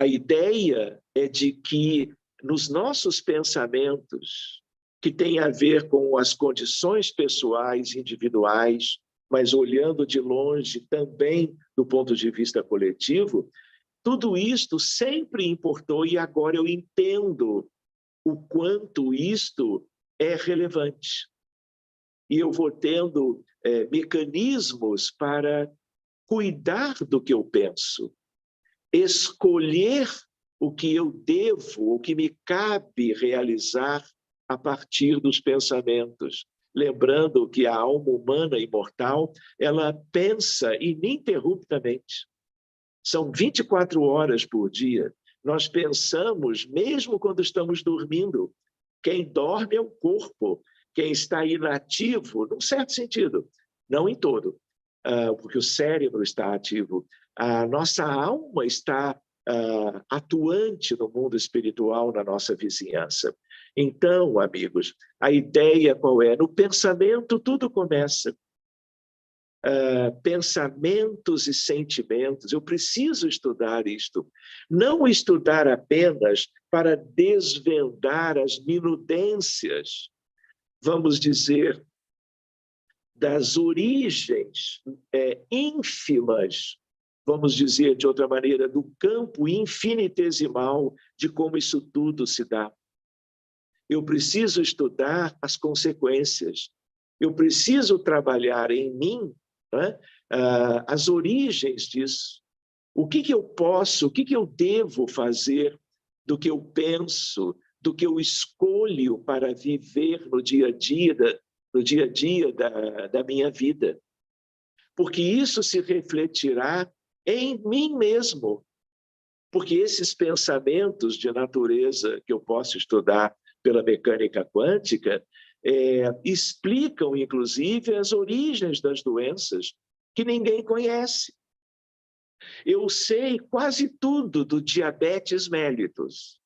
a ideia é de que nos nossos pensamentos, que tem a ver com as condições pessoais, individuais, mas olhando de longe também do ponto de vista coletivo, tudo isto sempre importou e agora eu entendo o quanto isto é relevante. E eu vou tendo mecanismos para cuidar do que eu penso, escolher o que eu devo, o que me cabe realizar a partir dos pensamentos. Lembrando que a alma humana imortal, ela pensa ininterruptamente. São 24 horas por dia. Nós pensamos mesmo quando estamos dormindo. Quem dorme é o corpo. Quem está inativo, num certo sentido, não em todo, porque o cérebro está ativo. A nossa alma está atuante no mundo espiritual, na nossa vizinhança. Então, amigos, a ideia qual é? No pensamento tudo começa. Pensamentos e sentimentos. Eu preciso estudar isto. Não estudar apenas para desvendar as minudências, vamos dizer, das origens ínfimas, vamos dizer de outra maneira, do campo infinitesimal de como isso tudo se dá. Eu preciso estudar as consequências. Eu preciso trabalhar em mim, né, as origens disso. O que eu posso, o que eu devo fazer do que eu penso, do que eu escolho para viver no dia a dia da minha vida. Porque isso se refletirá em mim mesmo. Porque esses pensamentos de natureza que eu posso estudar pela mecânica quântica explicam, inclusive, as origens das doenças que ninguém conhece. Eu sei quase tudo do diabetes mellitus,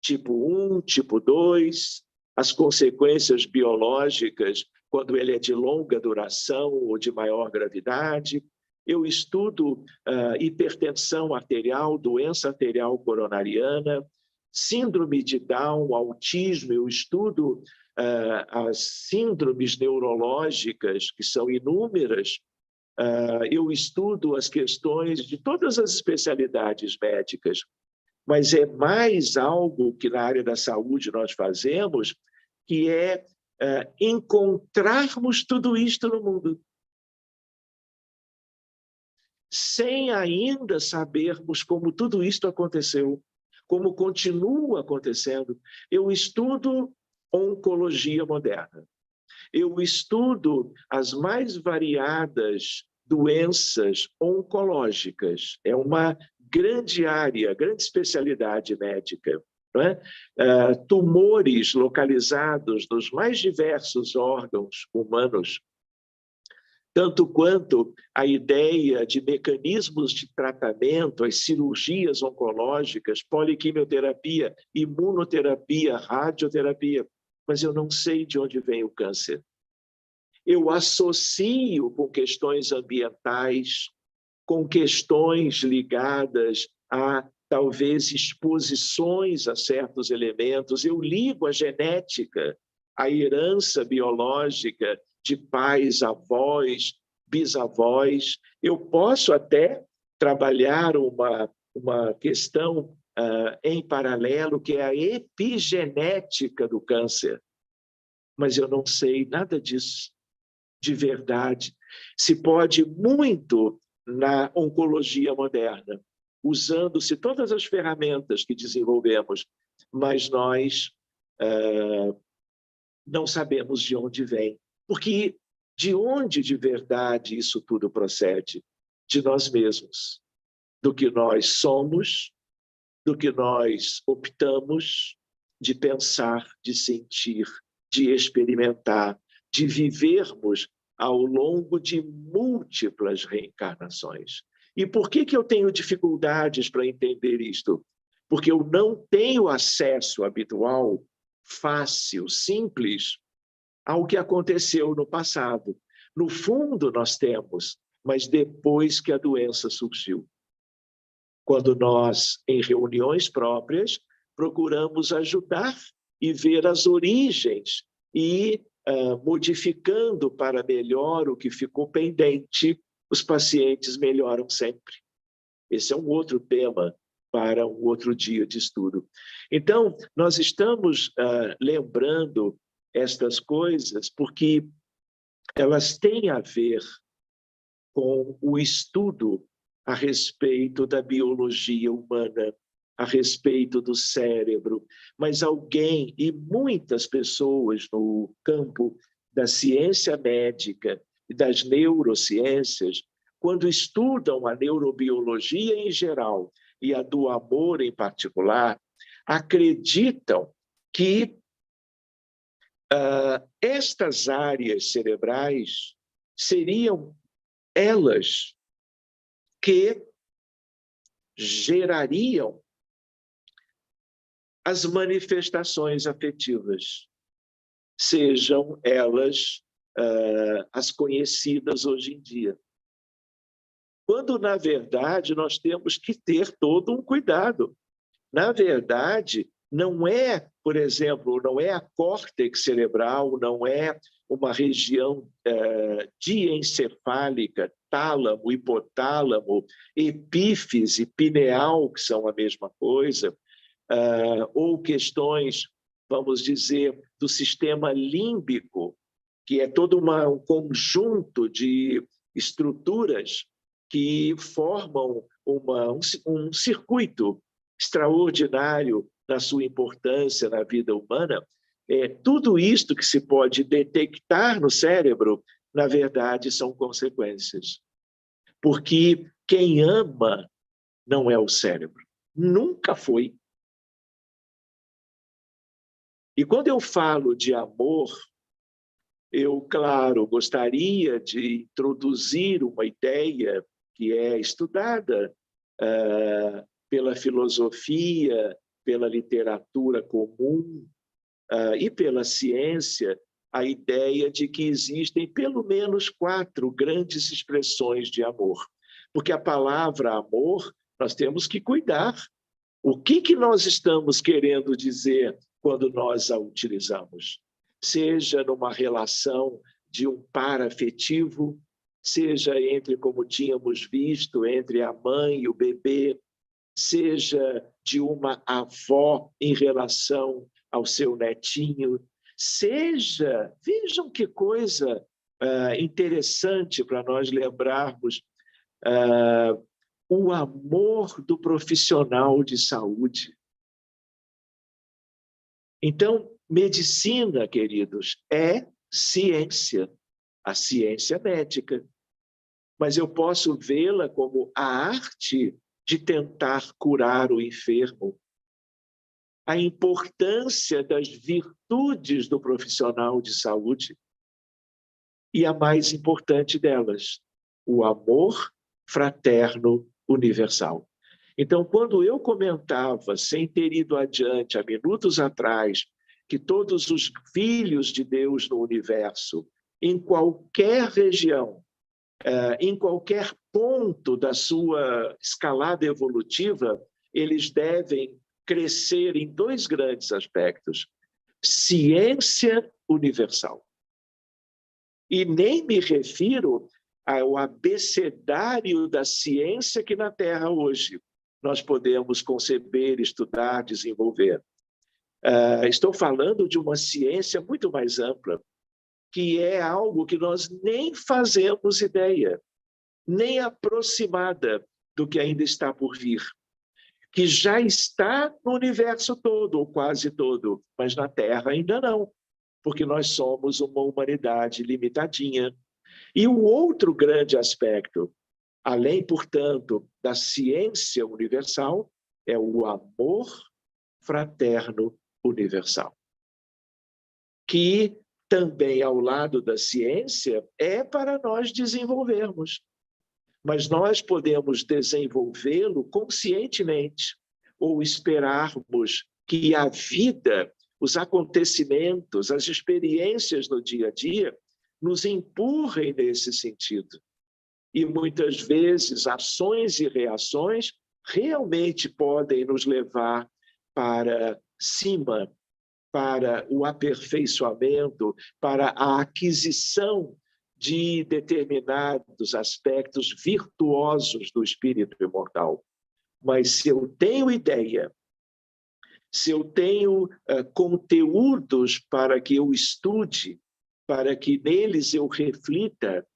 tipo 1, tipo 2, as consequências biológicas, quando ele é de longa duração ou de maior gravidade. Eu estudo hipertensão arterial, doença arterial coronariana, síndrome de Down, autismo. Eu estudo as síndromes neurológicas, que são inúmeras. Eu estudo as questões de todas as especialidades médicas, mas é mais algo que na área da saúde nós fazemos, que é encontrarmos tudo isto no mundo, sem ainda sabermos como tudo isto aconteceu, como continua acontecendo. Eu estudo oncologia moderna. Eu estudo as mais variadas doenças oncológicas. É uma grande área, grande especialidade médica. Não é? Tumores localizados nos mais diversos órgãos humanos, tanto quanto a ideia de mecanismos de tratamento, as cirurgias oncológicas, poliquimioterapia, imunoterapia, radioterapia. Mas eu não sei de onde vem o câncer. eu associo com questões ambientais, com questões ligadas a, talvez, exposições a certos elementos. Eu ligo a genética, a herança biológica de pais, avós, bisavós. Eu posso até trabalhar uma questão em paralelo, que é a epigenética do câncer. Mas eu não sei nada disso de verdade. Se pode muito na oncologia moderna, usando-se todas as ferramentas que desenvolvemos, mas nós não sabemos de onde vem. Porque de onde de verdade isso tudo procede? De nós mesmos, do que nós somos, do que nós optamos de pensar, de sentir, de experimentar, de vivermos ao longo de múltiplas reencarnações. E por que eu tenho dificuldades para entender isto? Porque eu não tenho acesso habitual, fácil, simples, ao que aconteceu no passado. No fundo, nós temos, mas depois que a doença surgiu. Quando nós, em reuniões próprias, procuramos ajudar e ver as origens e, modificando para melhor o que ficou pendente, os pacientes melhoram sempre. Esse é um outro tema para um outro dia de estudo. Então, nós estamos lembrando estas coisas porque elas têm a ver com o estudo a respeito da biologia humana, a respeito do cérebro, mas alguém e muitas pessoas no campo da ciência médica e das neurociências, quando estudam a neurobiologia em geral e a do amor em particular, acreditam que estas áreas cerebrais seriam elas que gerariam as manifestações afetivas, sejam elas as conhecidas hoje em dia. Quando, na verdade, nós temos que ter todo um cuidado. Na verdade, não é, por exemplo, não é a córtex cerebral, não é uma região diencefálica, tálamo, hipotálamo, epífise, pineal, que são a mesma coisa, ou questões, vamos dizer, do sistema límbico, que é todo um conjunto de estruturas que formam um circuito extraordinário na sua importância na vida humana. Tudo isto que se pode detectar no cérebro, na verdade, são consequências. Porque quem ama não é o cérebro. Nunca foi. E quando eu falo de amor, eu, claro, gostaria de introduzir uma ideia que é estudada pela filosofia, pela literatura comum e pela ciência, a ideia de que existem pelo menos 4 grandes expressões de amor. Porque a palavra amor, nós temos que cuidar. O que nós estamos querendo dizer quando nós a utilizamos? Seja numa relação de um par afetivo, seja entre, como tínhamos visto, entre a mãe e o bebê, seja de uma avó em relação ao seu netinho, seja, vejam que coisa interessante para nós lembrarmos, o amor do profissional de saúde. Então, medicina, queridos, é ciência, a ciência médica. Mas eu posso vê-la como a arte de tentar curar o enfermo. A importância das virtudes do profissional de saúde. E a mais importante delas, o amor fraterno universal. Então, quando eu comentava, sem ter ido adiante, há minutos atrás, que todos os filhos de Deus no universo, em qualquer região, em qualquer ponto da sua escalada evolutiva, eles devem crescer em dois grandes aspectos: ciência universal. E nem me refiro ao abecedário da ciência que na Terra hoje nós podemos conceber, estudar, desenvolver. Estou falando de uma ciência muito mais ampla, que é algo que nós nem fazemos ideia, nem aproximada do que ainda está por vir, que já está no universo todo, ou quase todo, mas na Terra ainda não, porque nós somos uma humanidade limitadinha. E o outro grande aspecto, além, portanto, da ciência universal, é o amor fraterno universal, que também, ao lado da ciência, é para nós desenvolvermos. Mas nós podemos desenvolvê-lo conscientemente, ou esperarmos que a vida, os acontecimentos, as experiências no dia a dia, nos empurrem nesse sentido. E muitas vezes ações e reações realmente podem nos levar para cima, para o aperfeiçoamento, para a aquisição de determinados aspectos virtuosos do espírito imortal. Mas se eu tenho ideia, se eu tenho conteúdos para que eu estude, para que neles eu reflita,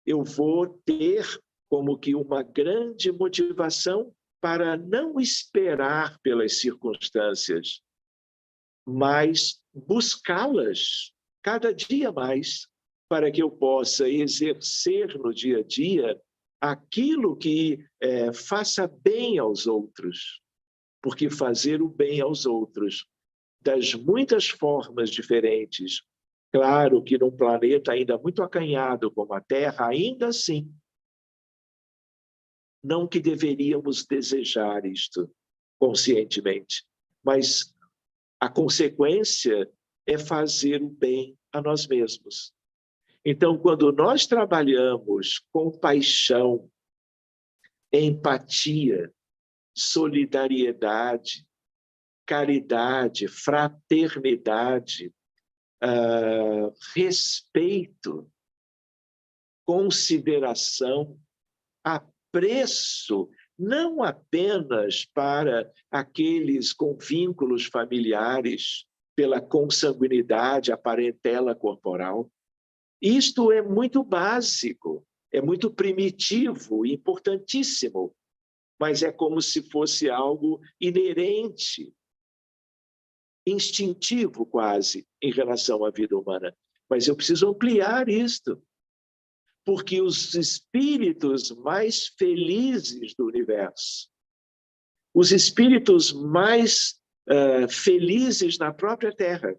eu vou ter como que uma grande motivação para não esperar pelas circunstâncias, mas buscá-las cada dia mais, para que eu possa exercer no dia a dia aquilo que faça bem aos outros. Porque fazer o bem aos outros, das muitas formas diferentes, claro que num planeta ainda muito acanhado como a Terra, ainda assim, não que deveríamos desejar isto conscientemente, mas a consequência é fazer o bem a nós mesmos. Então, quando nós trabalhamos com paixão, empatia, solidariedade, caridade, fraternidade, respeito, consideração, apreço, não apenas para aqueles com vínculos familiares, pela consanguinidade, a parentela corporal. Isto é muito básico, é muito primitivo, importantíssimo, mas é como se fosse algo inerente, instintivo quase, em relação à vida humana. Mas eu preciso ampliar isto, porque os espíritos mais felizes do universo, os espíritos mais felizes na própria Terra,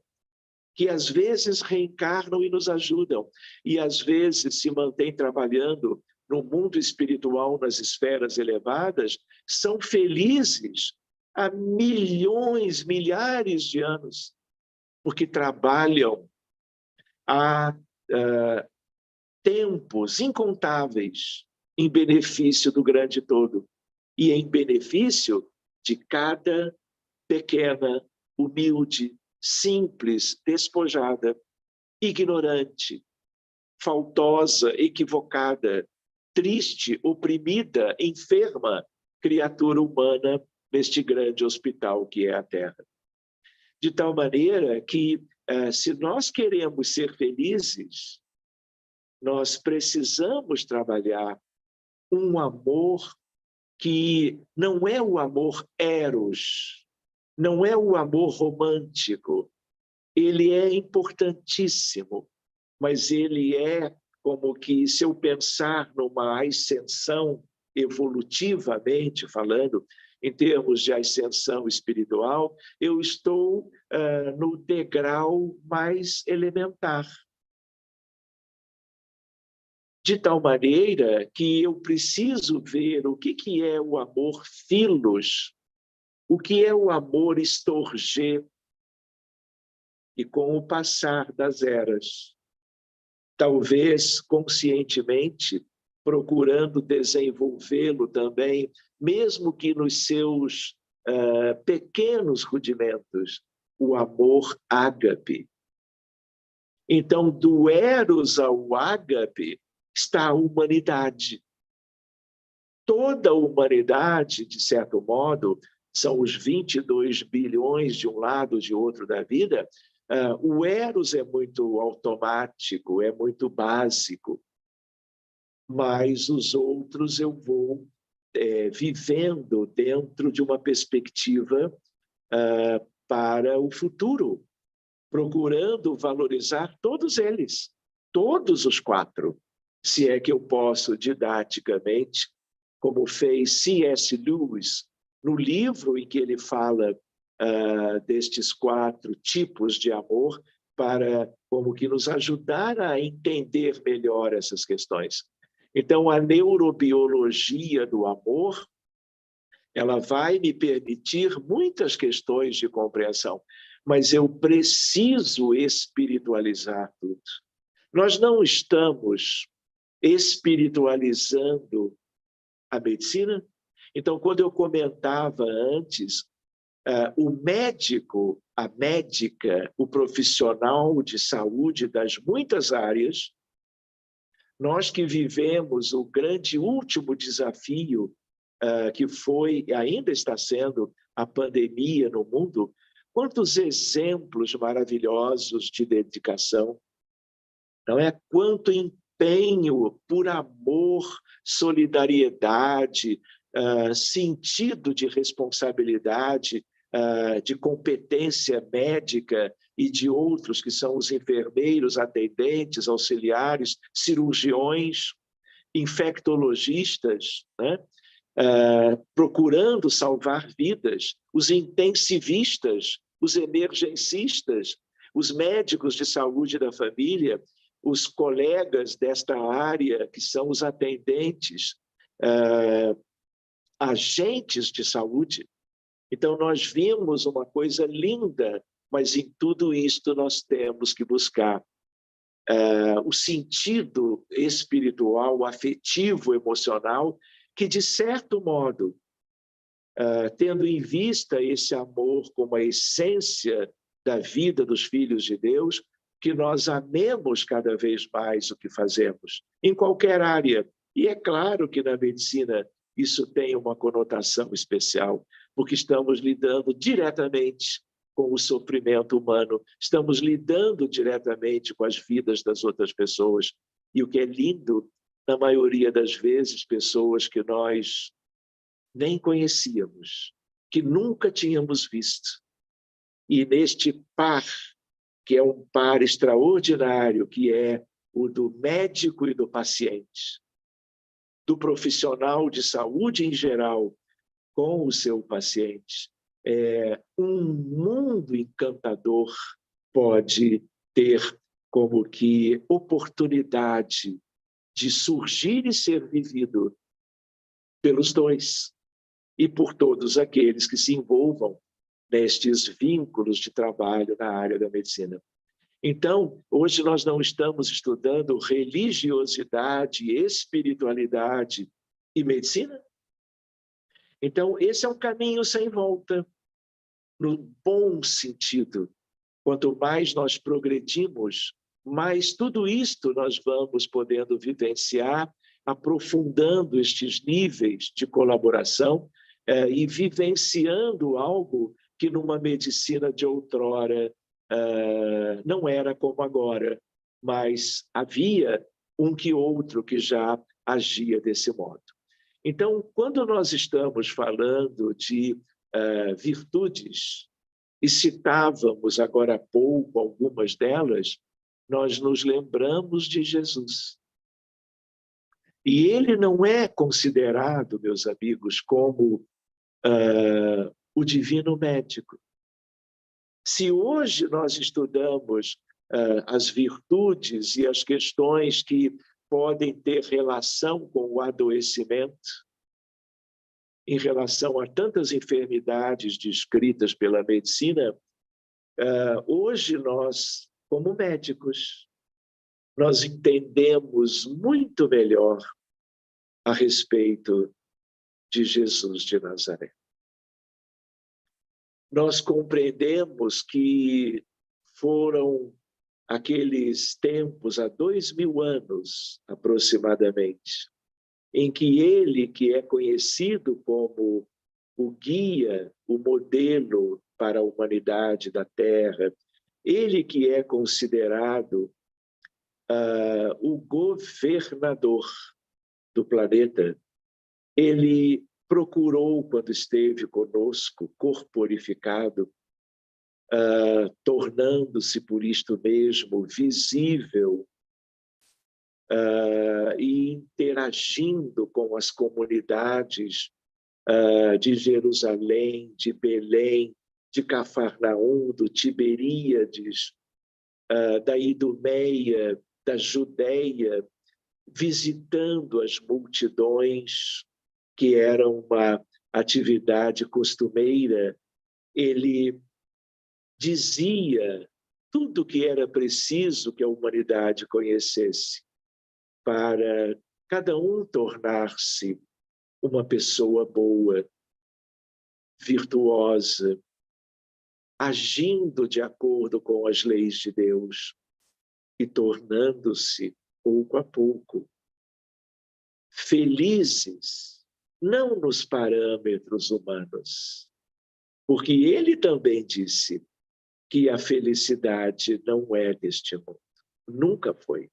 que às vezes reencarnam e nos ajudam, e às vezes se mantêm trabalhando no mundo espiritual, nas esferas elevadas, são felizes há milhões, milhares de anos, porque trabalham há tempos incontáveis em benefício do grande todo e em benefício de cada pequena, humilde, simples, despojada, ignorante, faltosa, equivocada, triste, oprimida, enferma criatura humana neste grande hospital que é a Terra. De tal maneira que, se nós queremos ser felizes, nós precisamos trabalhar um amor que não é o amor eros, não é o amor romântico. Ele é importantíssimo, mas ele é como que, se eu pensar numa ascensão evolutivamente falando, em termos de ascensão espiritual, eu estou no degrau mais elementar. De tal maneira que eu preciso ver o que é o amor philos, o que é o amor storgê. E com o passar das eras, talvez conscientemente, procurando desenvolvê-lo também, mesmo que nos seus pequenos rudimentos, o amor ágape. Então, do eros ao ágape está a humanidade. Toda a humanidade, de certo modo, são os 22 bilhões de um lado, de outro da vida. O eros é muito automático, é muito básico, mas os outros eu vou vivendo dentro de uma perspectiva para o futuro, procurando valorizar todos eles, todos os 4, se é que eu posso didaticamente, como fez C.S. Lewis, no livro em que ele fala destes 4 tipos de amor, para como que nos ajudar a entender melhor essas questões. Então, a neurobiologia do amor, ela vai me permitir muitas questões de compreensão, mas eu preciso espiritualizar tudo. Nós não estamos espiritualizando a medicina. Então, quando eu comentava antes, o médico, a médica, o profissional de saúde das muitas áreas, nós que vivemos o grande último desafio, que foi e ainda está sendo a pandemia no mundo, quantos exemplos maravilhosos de dedicação, não é? Quanto empenho por amor, solidariedade, sentido de responsabilidade, de competência médica e de outros que são os enfermeiros, atendentes, auxiliares, cirurgiões, infectologistas, né? Procurando salvar vidas, os intensivistas, os emergencistas, os médicos de saúde da família, os colegas desta área, que são os atendentes, agentes de saúde. Então, nós vimos uma coisa linda, mas em tudo isto nós temos que buscar o sentido espiritual, afetivo, emocional, que, de certo modo, tendo em vista esse amor como a essência da vida dos filhos de Deus, que nós amemos cada vez mais o que fazemos, em qualquer área. E é claro que na medicina isso tem uma conotação especial, porque estamos lidando diretamente com o sofrimento humano, estamos lidando diretamente com as vidas das outras pessoas. E o que é lindo, na maioria das vezes, pessoas que nós nem conhecíamos, que nunca tínhamos visto. E neste par, que é um par extraordinário, que é o do médico e do paciente, do profissional de saúde em geral com o seu paciente, um mundo encantador pode ter como que oportunidade de surgir e ser vivido pelos dois e por todos aqueles que se envolvam nestes vínculos de trabalho na área da medicina. Então, hoje nós não estamos estudando religiosidade, espiritualidade e medicina. Então, esse é um caminho sem volta, no bom sentido. Quanto mais nós progredimos, mais tudo isto nós vamos podendo vivenciar, aprofundando estes níveis de colaboração e vivenciando algo que numa medicina de outrora não era como agora, mas havia um que outro que já agia desse modo. Então, quando nós estamos falando de virtudes, e citávamos agora há pouco algumas delas, nós nos lembramos de Jesus. E ele não é considerado, meus amigos, como o divino médico. Se hoje nós estudamos as virtudes e as questões que podem ter relação com o adoecimento, em relação a tantas enfermidades descritas pela medicina, hoje nós, como médicos, nós entendemos muito melhor a respeito de Jesus de Nazaré. Nós compreendemos que foram aqueles tempos, há 2000 anos aproximadamente, em que ele, que é conhecido como o guia, o modelo para a humanidade da Terra, ele que é considerado o governador do planeta, ele procurou, quando esteve conosco, corporificado, tornando-se por isto mesmo visível e interagindo com as comunidades de Jerusalém, de Belém, de Cafarnaum, do Tiberíades, da Idumeia, da Judéia, visitando as multidões, que era uma atividade costumeira. Ele dizia tudo o que era preciso que a humanidade conhecesse para cada um tornar-se uma pessoa boa, virtuosa, agindo de acordo com as leis de Deus e tornando-se, pouco a pouco, felizes, não nos parâmetros humanos, porque ele também disse que a felicidade não é deste mundo, nunca foi.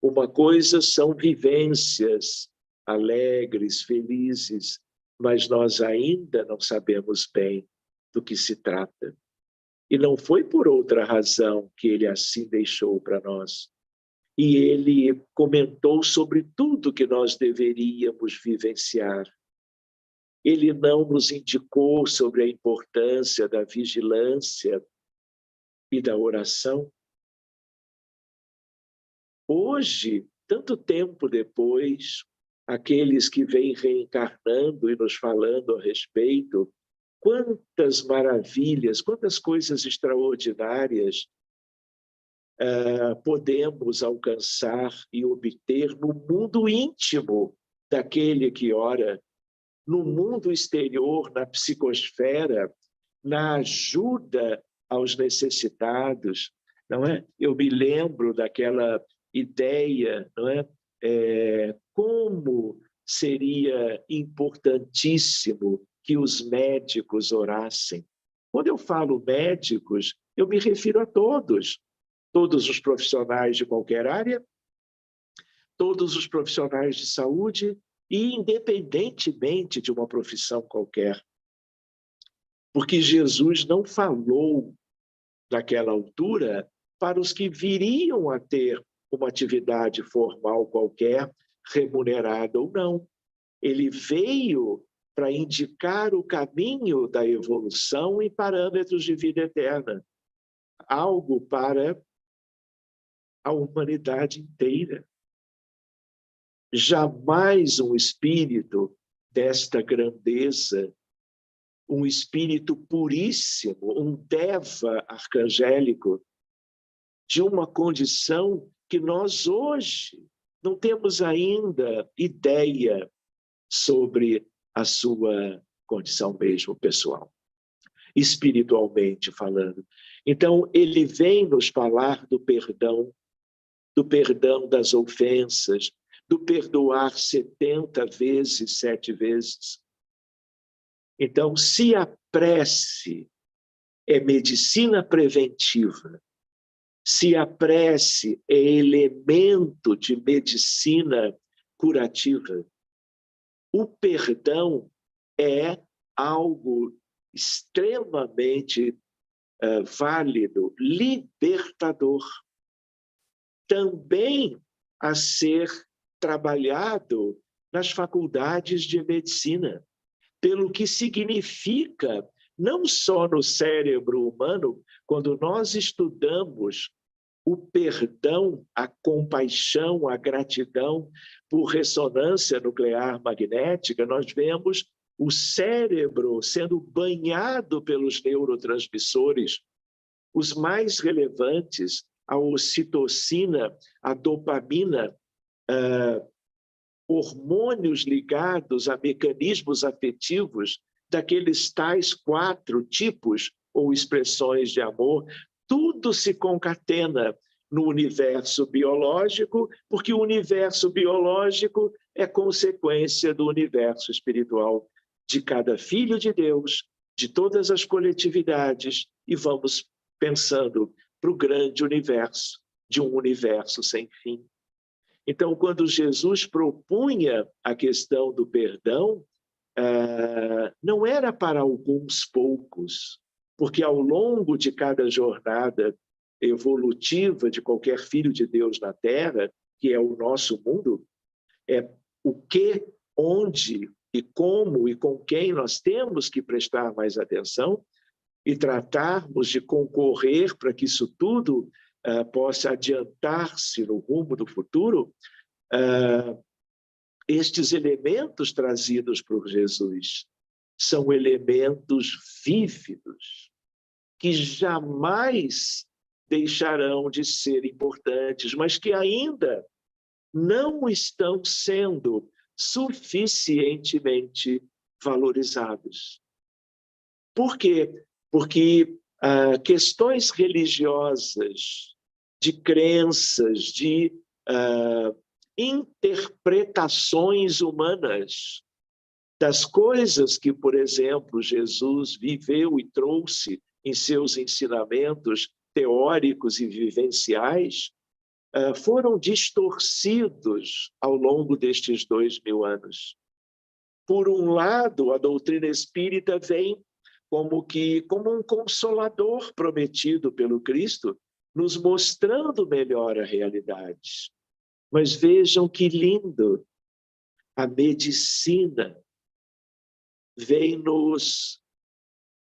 Uma coisa são vivências alegres, felizes, mas nós ainda não sabemos bem do que se trata. E não foi por outra razão que ele assim deixou para nós. E ele comentou sobre tudo que nós deveríamos vivenciar. Ele não nos indicou sobre a importância da vigilância e da oração. Hoje, tanto tempo depois, aqueles que vêm reencarnando e nos falando a respeito, quantas maravilhas, quantas coisas extraordinárias podemos alcançar e obter no mundo íntimo daquele que ora, no mundo exterior, na psicosfera, na ajuda aos necessitados, não é? Eu me lembro daquela ideia, não é? Como seria importantíssimo que os médicos orassem. Quando eu falo médicos, eu me refiro a todos os profissionais de qualquer área, todos os profissionais de saúde, e independentemente de uma profissão qualquer. Porque Jesus não falou, naquela altura, para os que viriam a ter uma atividade formal qualquer, remunerada ou não. Ele veio para indicar o caminho da evolução em parâmetros de vida eterna. Algo para a humanidade inteira. Jamais um espírito desta grandeza, um espírito puríssimo, um deva arcangélico, de uma condição que nós hoje não temos ainda ideia sobre a sua condição mesmo pessoal, espiritualmente falando. Então, ele vem nos falar do perdão das ofensas, do perdoar 70 vezes, 7 vezes. Então, se a prece é medicina preventiva, se a prece é elemento de medicina curativa, o perdão é algo extremamente válido, libertador, também a ser trabalhado nas faculdades de medicina, pelo que significa, não só no cérebro humano, quando nós estudamos o perdão, a compaixão, a gratidão por ressonância nuclear magnética, nós vemos o cérebro sendo banhado pelos neurotransmissores, os mais relevantes, a ocitocina, a dopamina, hormônios ligados a mecanismos afetivos daqueles tais 4 tipos ou expressões de amor, tudo se concatena no universo biológico, porque o universo biológico é consequência do universo espiritual de cada filho de Deus, de todas as coletividades, e vamos pensando para o grande universo, de um universo sem fim. Então, quando Jesus propunha a questão do perdão, não era para alguns poucos, porque ao longo de cada jornada evolutiva de qualquer filho de Deus na Terra, que é o nosso mundo, é o que, onde e como e com quem nós temos que prestar mais atenção e tratarmos de concorrer para que isso tudo possa adiantar-se no rumo do futuro. Estes elementos trazidos por Jesus são elementos vívidos que jamais deixarão de ser importantes, mas que ainda não estão sendo suficientemente valorizados. Por quê? Porque questões religiosas, de crenças, de interpretações humanas das coisas que, por exemplo, Jesus viveu e trouxe em seus ensinamentos teóricos e vivenciais, foram distorcidos ao longo destes 2000 anos. Por um lado, a doutrina espírita vem como um consolador prometido pelo Cristo, nos mostrando melhor a realidade. Mas vejam que lindo, a medicina vem nos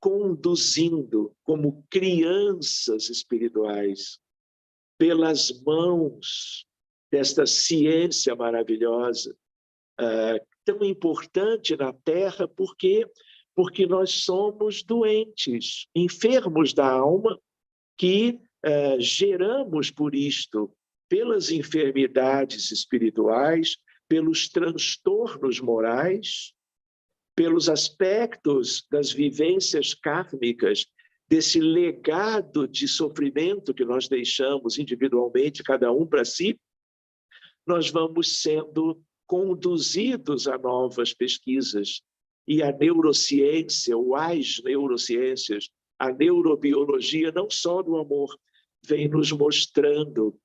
conduzindo como crianças espirituais pelas mãos desta ciência maravilhosa, tão importante na Terra, porque nós somos doentes, enfermos da alma, que geramos por isto, pelas enfermidades espirituais, pelos transtornos morais, pelos aspectos das vivências kármicas, desse legado de sofrimento que nós deixamos individualmente, cada um para si, nós vamos sendo conduzidos a novas pesquisas. E a neurociência, ou as neurociências, a neurobiologia, não só do amor, vem nos mostrando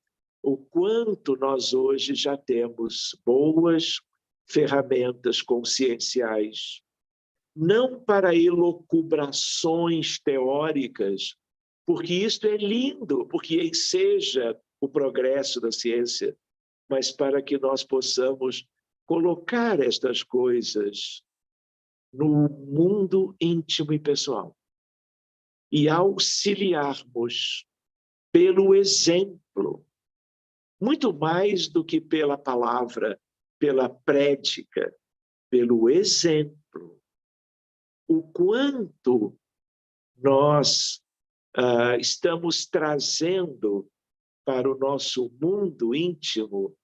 o quanto nós hoje já temos boas ferramentas conscienciais, não para elucubrações teóricas, porque isto é lindo, porque enseja o progresso da ciência, mas para que nós possamos colocar estas coisas no mundo íntimo e pessoal e auxiliarmos pelo exemplo, muito mais do que pela palavra, pela prédica, pelo exemplo. O quanto nós estamos trazendo para o nosso mundo íntimo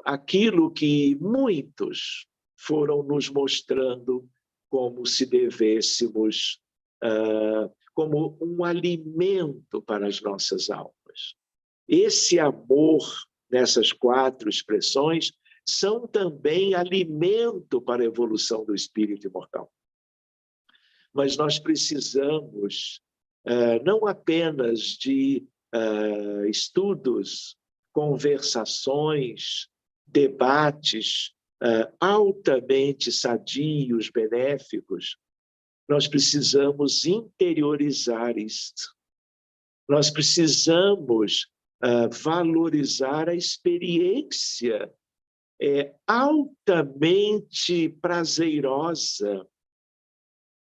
aquilo que muitos foram nos mostrando como se devêssemos, como um alimento para as nossas almas. Esse amor, nessas 4 expressões, são também alimento para a evolução do espírito imortal. Mas nós precisamos não apenas de estudos, conversações, debates altamente sadios, benéficos. Nós precisamos interiorizar isto. Nós precisamos valorizar a experiência altamente prazerosa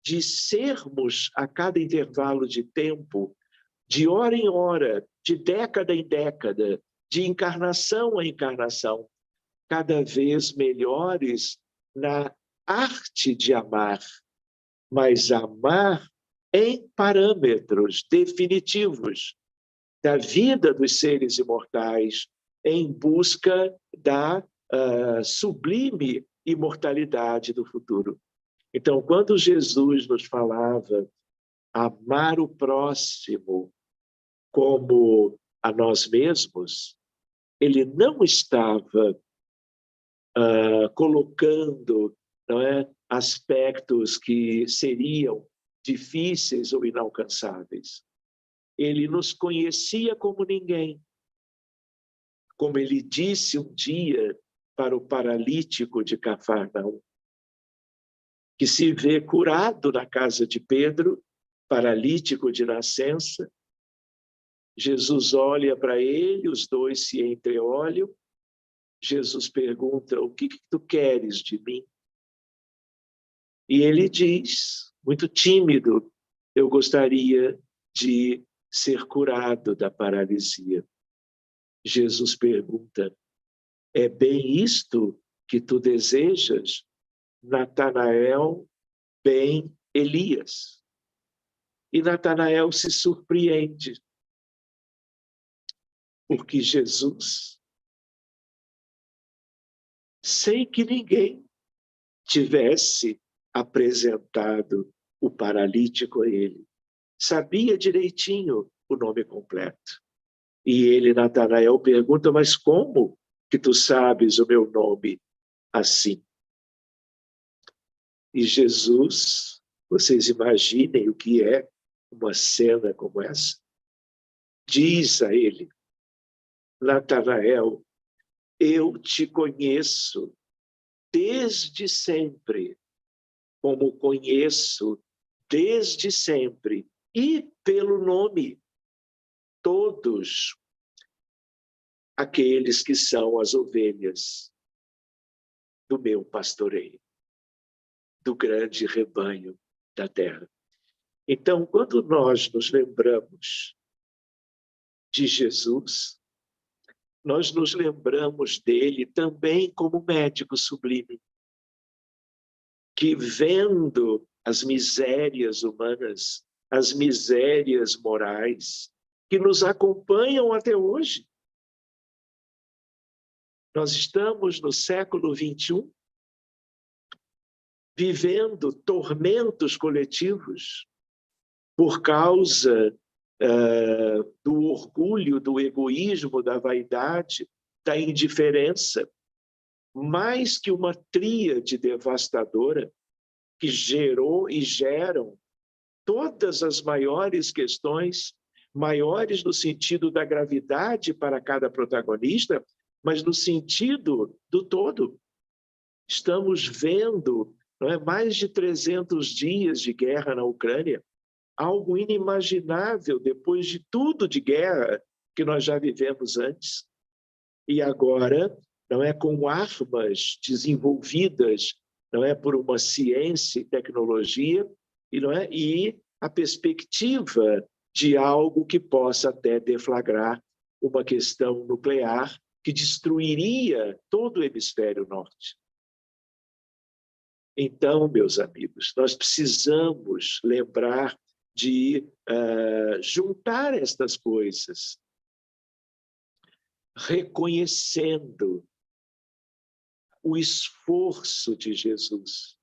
de sermos, a cada intervalo de tempo, de hora em hora, de década em década, de encarnação a encarnação, cada vez melhores na arte de amar, mas amar em parâmetros definitivos, da vida dos seres imortais em busca da sublime imortalidade do futuro. Então, quando Jesus nos falava amar o próximo como a nós mesmos, ele não estava colocando, não é, aspectos que seriam difíceis ou inalcançáveis. Ele nos conhecia como ninguém. Como ele disse um dia para o paralítico de Cafarnaum, que se vê curado na casa de Pedro, paralítico de nascença. Jesus olha para ele, os dois se entreolham. Jesus pergunta: o que tu queres de mim? E ele diz, muito tímido: eu gostaria de ser curado da paralisia. Jesus pergunta: é bem isto que tu desejas? Natanael, bem Elias. E Natanael se surpreende, porque Jesus, sem que ninguém tivesse apresentado o paralítico a ele, sabia direitinho o nome completo. E ele, Natanael, pergunta: mas como que tu sabes o meu nome assim? E Jesus, vocês imaginem o que é uma cena como essa. Diz a ele: Natanael, eu te conheço desde sempre, como conheço desde sempre, e pelo nome, todos aqueles que são as ovelhas do meu pastoreio, do grande rebanho da terra. Então, quando nós nos lembramos de Jesus, nós nos lembramos dele também como médico sublime, que vendo as misérias humanas, as misérias morais, que nos acompanham até hoje. Nós estamos no século XXI, vivendo tormentos coletivos por causa do orgulho, do egoísmo, da vaidade, da indiferença, mais que uma tríade devastadora que gerou e geram todas as maiores questões, maiores no sentido da gravidade para cada protagonista, mas no sentido do todo. Estamos vendo, não é, mais de 300 dias de guerra na Ucrânia, algo inimaginável depois de tudo de guerra que nós já vivemos antes. E agora, não é, com armas desenvolvidas, não é, por uma ciência e tecnologia, e não é, e a perspectiva de algo que possa até deflagrar uma questão nuclear que destruiria todo o hemisfério norte. Então, meus amigos, nós precisamos lembrar de juntar estas coisas, reconhecendo o esforço de Jesus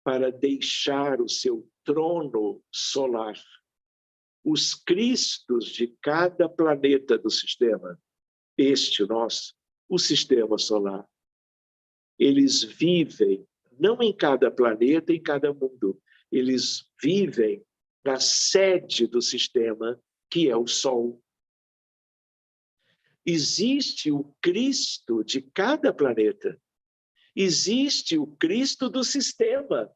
para deixar o seu trono solar. Os cristos de cada planeta do sistema, este nosso, o sistema solar, eles vivem não em cada planeta, em cada mundo, eles vivem na sede do sistema, que é o Sol. Existe o Cristo de cada planeta. Existe o Cristo do sistema,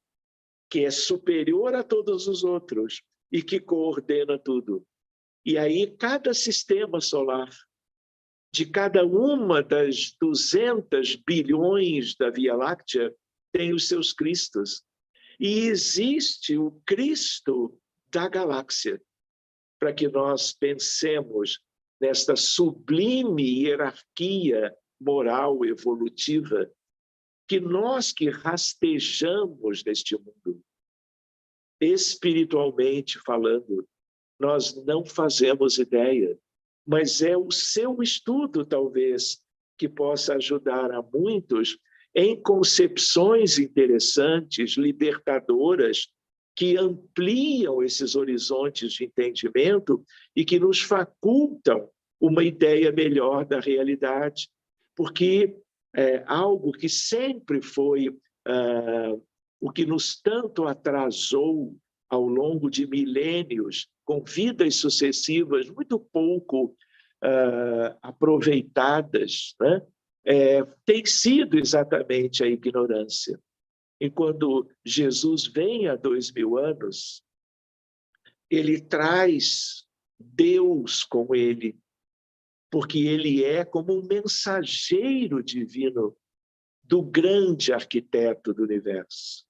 que é superior a todos os outros e que coordena tudo. E aí, cada sistema solar, de cada uma das 200 bilhões da Via Láctea, tem os seus Cristos. E existe o Cristo da galáxia, para que nós pensemos nesta sublime hierarquia moral evolutiva que nós que rastejamos neste mundo, espiritualmente falando, nós não fazemos ideia, mas é o seu estudo, talvez, que possa ajudar a muitos em concepções interessantes, libertadoras, que ampliam esses horizontes de entendimento e que nos facultam uma ideia melhor da realidade, porque é algo que sempre foi o que nos tanto atrasou ao longo de milênios, com vidas sucessivas muito pouco aproveitadas, né? Tem sido exatamente a ignorância. E quando Jesus vem há 2000 anos, ele traz Deus com ele, porque ele é como um mensageiro divino do grande arquiteto do universo.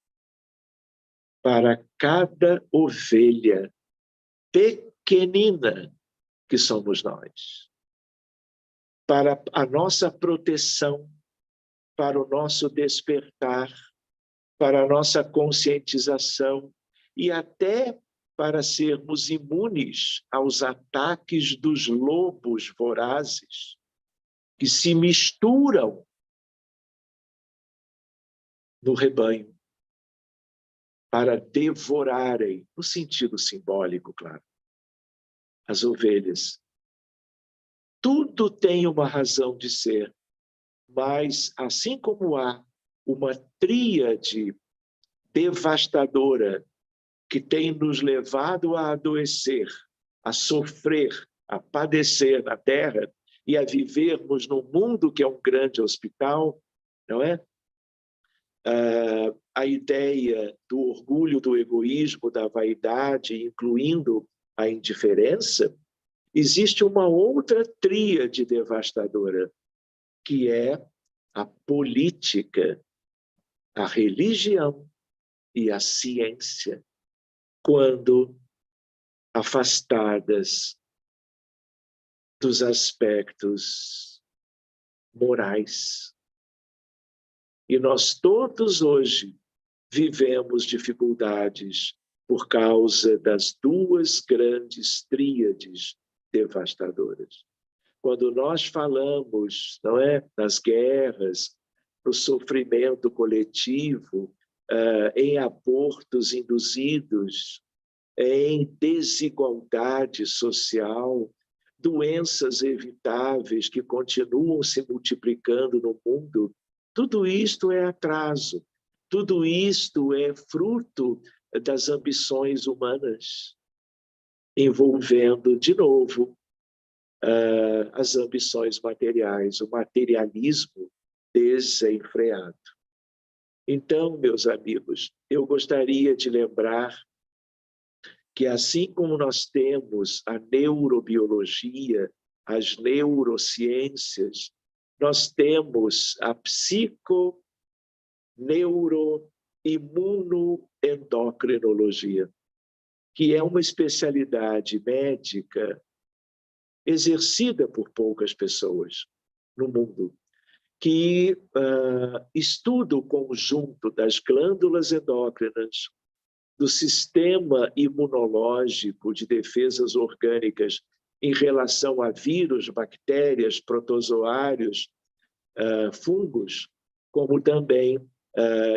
Para cada ovelha pequenina que somos nós, para a nossa proteção, para o nosso despertar, para a nossa conscientização e até para sermos imunes aos ataques dos lobos vorazes que se misturam no rebanho para devorarem, no sentido simbólico, claro, as ovelhas. Tudo tem uma razão de ser, mas assim como há uma tríade devastadora que tem nos levado a adoecer, a sofrer, a padecer na Terra e a vivermos num mundo que é um grande hospital, não é? A ideia do orgulho, do egoísmo, da vaidade, incluindo a indiferença, existe uma outra tríade devastadora, que é a política, a religião e a ciência, quando afastadas dos aspectos morais. E nós todos hoje vivemos dificuldades por causa das duas grandes tríades devastadoras. Quando nós falamos, não é, das guerras, no sofrimento coletivo, em abortos induzidos, em desigualdade social, doenças evitáveis que continuam se multiplicando no mundo, tudo isto é atraso, tudo isto é fruto das ambições humanas, envolvendo, de novo, as ambições materiais, o materialismo desenfreado. Então, meus amigos, eu gostaria de lembrar que assim como nós temos a neurobiologia, as neurociências, nós temos a psiconeuroimunoendocrinologia, que é uma especialidade médica exercida por poucas pessoas no mundo, que estuda o conjunto das glândulas endócrinas, do sistema imunológico de defesas orgânicas em relação a vírus, bactérias, protozoários, fungos, como também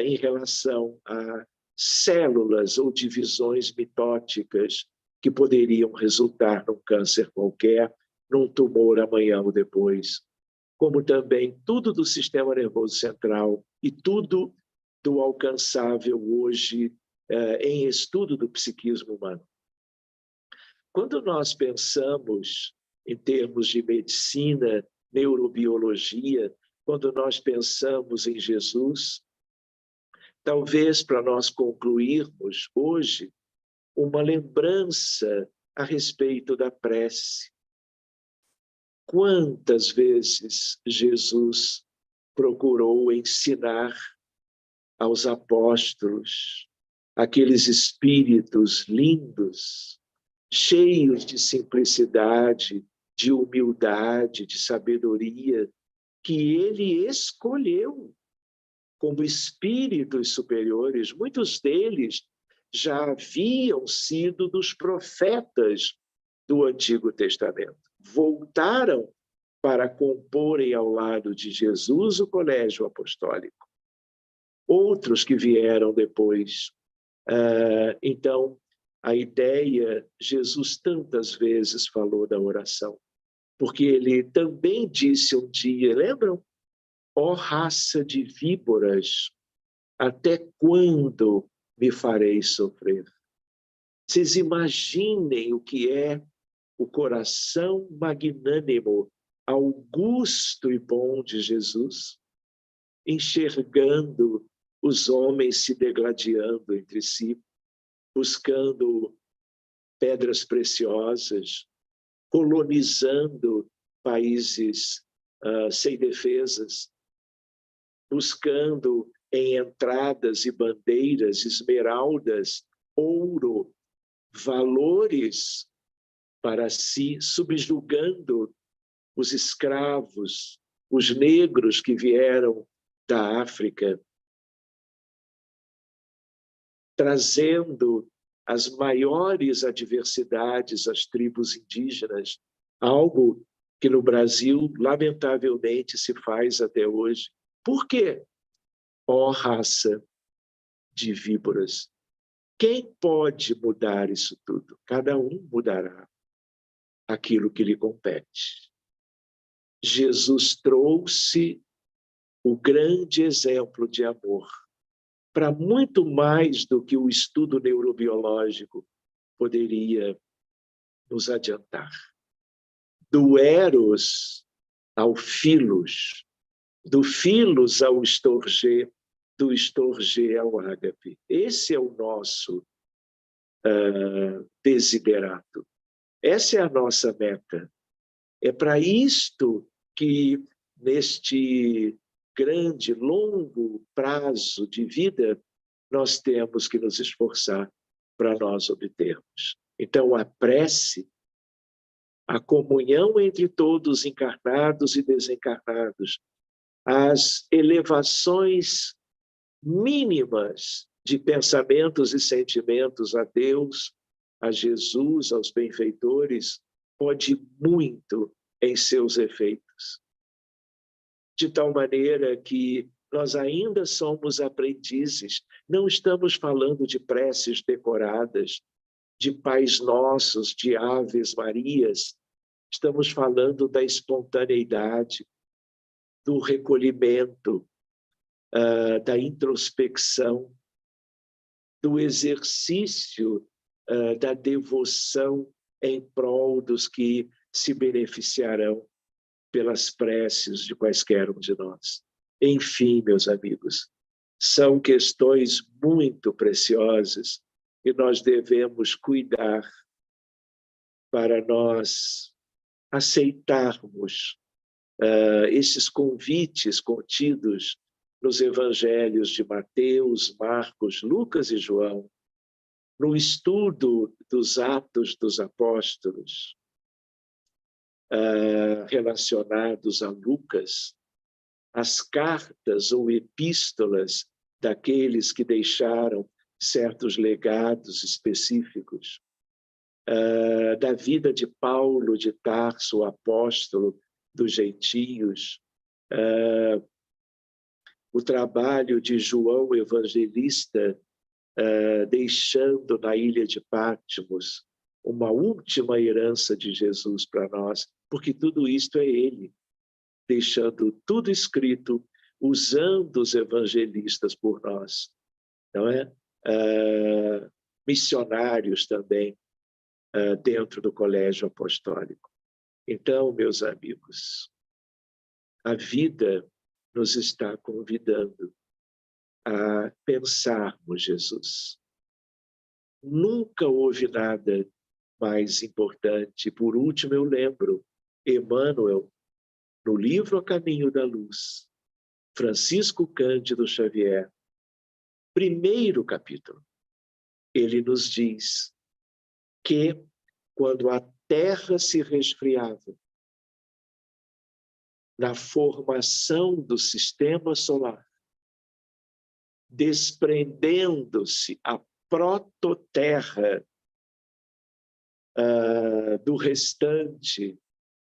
em relação a células ou divisões mitóticas que poderiam resultar num câncer qualquer, num tumor amanhã ou depois, como também tudo do sistema nervoso central e tudo do alcançável hoje em estudo do psiquismo humano. Quando nós pensamos em termos de medicina, neurobiologia, quando nós pensamos em Jesus, talvez para nós concluirmos hoje uma lembrança a respeito da prece. Quantas vezes Jesus procurou ensinar aos apóstolos, aqueles espíritos lindos, cheios de simplicidade, de humildade, de sabedoria, que ele escolheu como espíritos superiores. Muitos deles já haviam sido dos profetas do Antigo Testamento. Voltaram para comporem ao lado de Jesus o colégio apostólico. Outros que vieram depois. Então, a ideia, Jesus tantas vezes falou da oração, porque ele também disse um dia, lembram? Ó raça de víboras, até quando me fareis sofrer? Vocês imaginem o que é o coração magnânimo, augusto e bom de Jesus, enxergando os homens se degladiando entre si, buscando pedras preciosas, colonizando países sem defesas, buscando em entradas e bandeiras, esmeraldas, ouro, valores para si, subjugando os escravos, os negros que vieram da África, trazendo as maiores adversidades às tribos indígenas, algo que no Brasil, lamentavelmente, se faz até hoje. Por quê? Ó raça de víboras. Quem pode mudar isso tudo? Cada um mudará aquilo que lhe compete. Jesus trouxe o grande exemplo de amor para muito mais do que o estudo neurobiológico poderia nos adiantar. Do eros ao filos, do filos ao estorgê, do estorgê ao ágape. Esse é o nosso desiderato. Essa é a nossa meta. É para isto que, neste grande, longo prazo de vida, nós temos que nos esforçar para nós obtermos. Então, a prece, a comunhão entre todos, encarnados e desencarnados, as elevações mínimas de pensamentos e sentimentos a Deus, a Jesus, aos benfeitores, pode muito em seus efeitos. De tal maneira que nós ainda somos aprendizes, não estamos falando de preces decoradas, de Pais Nossos, de Aves Marias, estamos falando da espontaneidade, do recolhimento, da introspecção, do exercício da devoção em prol dos que se beneficiarão pelas preces de quaisquer um de nós. Enfim, meus amigos, são questões muito preciosas e nós devemos cuidar para nós aceitarmos esses convites contidos nos evangelhos de Mateus, Marcos, Lucas e João, no estudo dos Atos dos Apóstolos, relacionados a Lucas, as cartas ou epístolas daqueles que deixaram certos legados específicos, da vida de Paulo de Tarso, o apóstolo dos gentios, o trabalho de João Evangelista, deixando na ilha de Patmos uma última herança de Jesus para nós, porque tudo isto é ele, deixando tudo escrito, usando os evangelistas por nós, não é? Missionários também dentro do colégio apostólico. Então, meus amigos, a vida nos está convidando a pensarmos Jesus. Nunca houve nada mais importante. Por último, eu lembro Emmanuel, no livro A Caminho da Luz, Francisco Cândido Xavier, primeiro capítulo, ele nos diz que quando a Terra se resfriava, na formação do sistema solar, desprendendo-se a prototerra do restante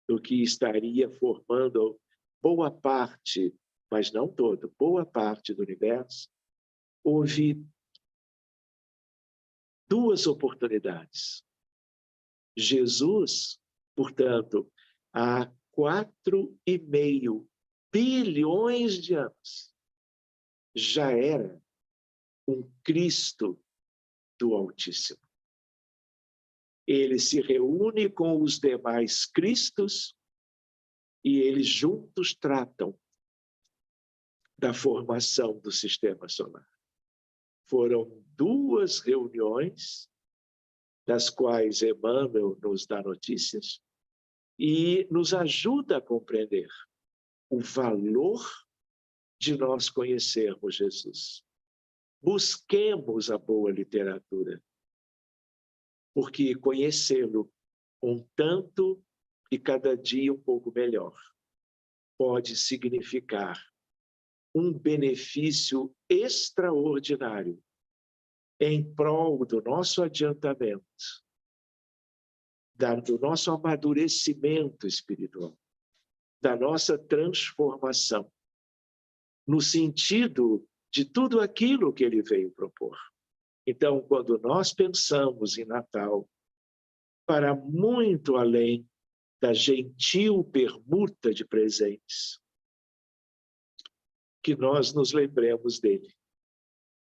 do que estaria formando boa parte, mas não todo, boa parte do universo, houve duas oportunidades. Jesus, portanto, há 4,5 bilhões de anos, já era um Cristo do Altíssimo. Ele se reúne com os demais Cristos e eles juntos tratam da formação do sistema solar. Foram duas reuniões, das quais Emmanuel nos dá notícias, e nos ajuda a compreender o valor de nós conhecermos Jesus. Busquemos a boa literatura, porque conhecê-lo um tanto e cada dia um pouco melhor pode significar um benefício extraordinário em prol do nosso adiantamento, do nosso amadurecimento espiritual, da nossa transformação, no sentido de tudo aquilo que ele veio propor. Então, quando nós pensamos em Natal, para muito além da gentil permuta de presentes, que nós nos lembremos dele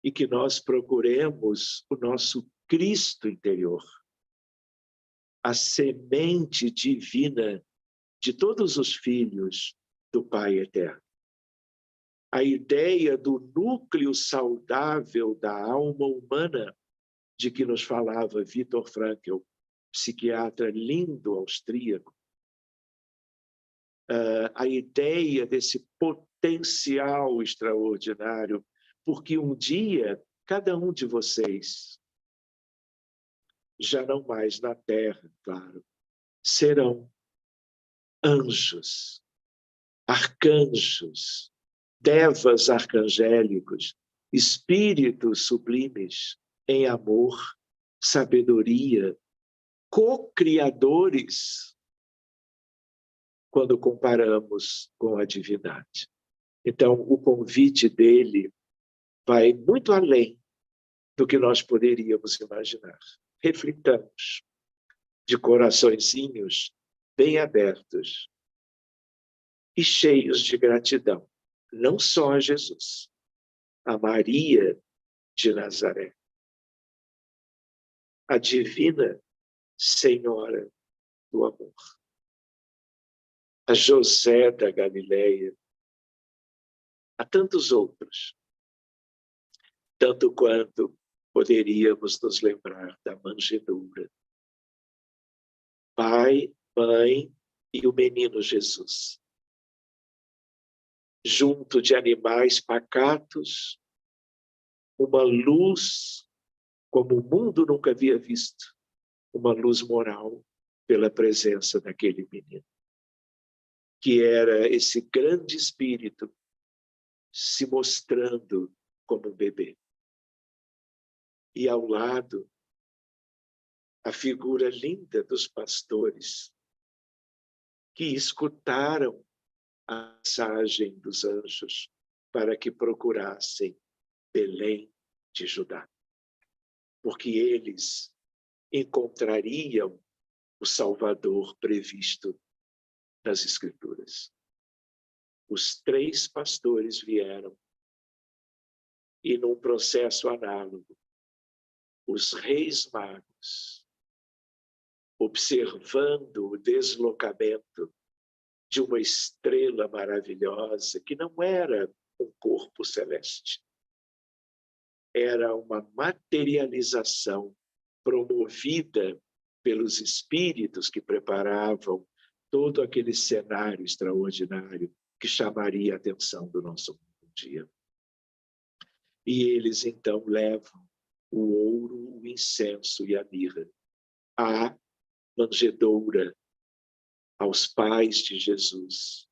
e que nós procuremos o nosso Cristo interior, a semente divina de todos os filhos do Pai Eterno. A ideia do núcleo saudável da alma humana, de que nos falava Viktor Frankl, psiquiatra lindo austríaco, a ideia desse potencial extraordinário, porque um dia, cada um de vocês, já não mais na Terra, claro, serão anjos, arcanjos, devas arcangélicos, espíritos sublimes em amor, sabedoria, co-criadores, quando comparamos com a divindade. Então, o convite dele vai muito além do que nós poderíamos imaginar. Reflitamos, de coraçõezinhos bem abertos e cheios de gratidão, não só a Jesus, a Maria de Nazaré, a divina Senhora do Amor, a José da Galileia, a tantos outros, tanto quanto poderíamos nos lembrar da manjedoura. Pai, mãe e o menino Jesus, junto de animais pacatos, uma luz como o mundo nunca havia visto, uma luz moral pela presença daquele menino, que era esse grande espírito se mostrando como um bebê. E ao lado, a figura linda dos pastores que escutaram a mensagem dos anjos para que procurassem Belém de Judá, porque eles encontrariam o Salvador previsto nas Escrituras. Os 3 pastores vieram e, num processo análogo, os reis magos, observando o deslocamento de uma estrela maravilhosa, que não era um corpo celeste, era uma materialização promovida pelos espíritos que preparavam todo aquele cenário extraordinário que chamaria a atenção do nosso mundo um dia. E eles, então, levam o ouro, o incenso e a mirra à manjedoura, aos pais de Jesus,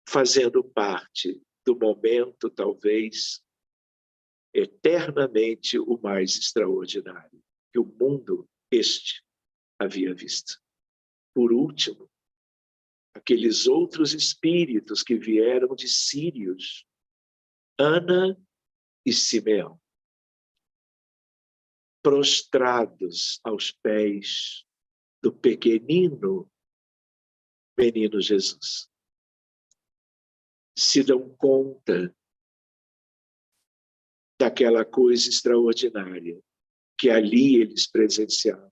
fazendo parte do momento, talvez, eternamente o mais extraordinário que o mundo este havia visto. Por último, aqueles outros espíritos que vieram de Sírios, Ana e Simeão, prostrados aos pés do pequenino menino Jesus, se dão conta daquela coisa extraordinária que ali eles presenciavam.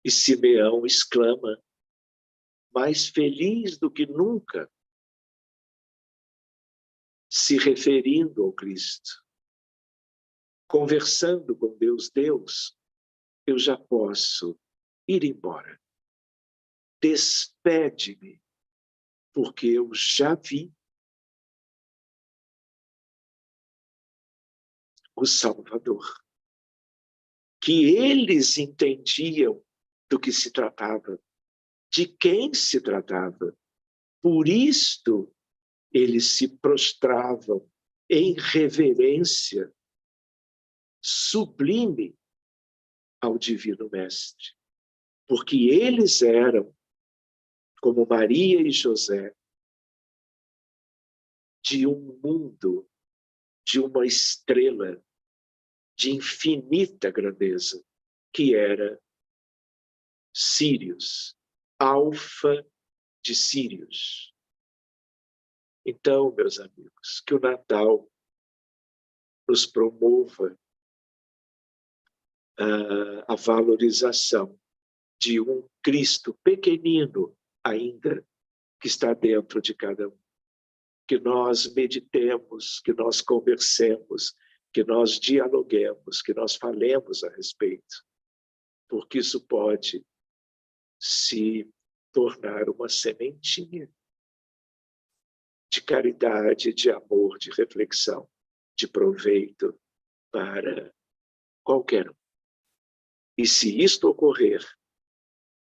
E Simeão exclama, mais feliz do que nunca, se referindo ao Cristo, conversando com Deus, Deus, eu já posso ir embora. Despede-me, porque eu já vi o Salvador, que eles entendiam do que se tratava, de quem se tratava. Por isto, eles se prostravam em reverência sublime ao Divino Mestre, porque eles eram, como Maria e José, de um mundo, de uma estrela de infinita grandeza, que era Sírios, Alfa de Sírios. Então, meus amigos, que o Natal nos promova a valorização de um Cristo pequenino ainda, que está dentro de cada um. Que nós meditemos, que nós conversemos, que nós dialoguemos, que nós falemos a respeito, porque isso pode se tornar uma sementinha de caridade, de amor, de reflexão, de proveito para qualquer um. E se isto ocorrer,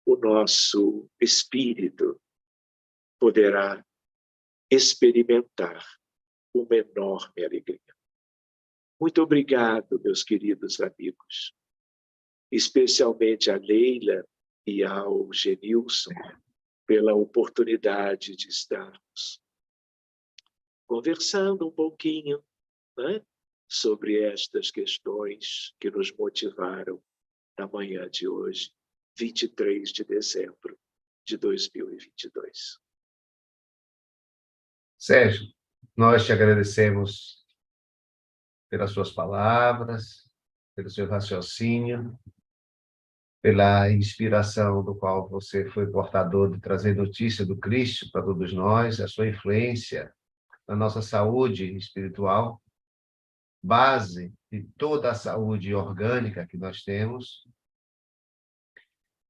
o nosso espírito poderá experimentar uma enorme alegria. Muito obrigado, meus queridos amigos, especialmente a Leila e ao Genilson, pela oportunidade de estarmos conversando um pouquinho, né, sobre estas questões que nos motivaram na manhã de hoje, 23 de dezembro de 2022. Sérgio, nós te agradecemos pelas suas palavras, pelo seu raciocínio, pela inspiração do qual você foi portador de trazer notícia do Cristo para todos nós, a sua influência na nossa saúde espiritual, base de toda a saúde orgânica que nós temos,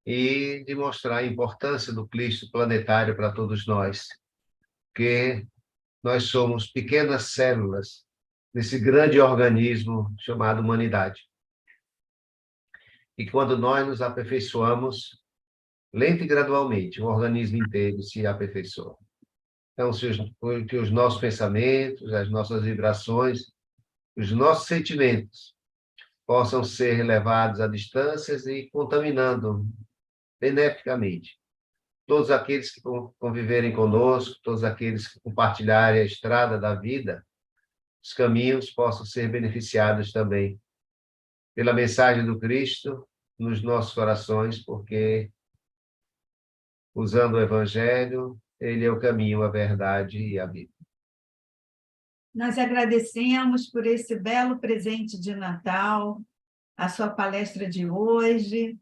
e de mostrar a importância do Cristo planetário para todos nós, porque nós somos pequenas células nesse grande organismo chamado humanidade. E quando nós nos aperfeiçoamos, lenta e gradualmente, o organismo inteiro se aperfeiçoa. Então, que os nossos pensamentos, as nossas vibrações, os nossos sentimentos possam ser levados a distâncias e contaminando beneficamente todos aqueles que conviverem conosco, todos aqueles que compartilharem a estrada da vida, os caminhos possam ser beneficiados também pela mensagem do Cristo nos nossos corações, porque, usando o Evangelho, ele é o caminho, a verdade e a vida. Nós agradecemos por esse belo presente de Natal, a sua palestra de hoje,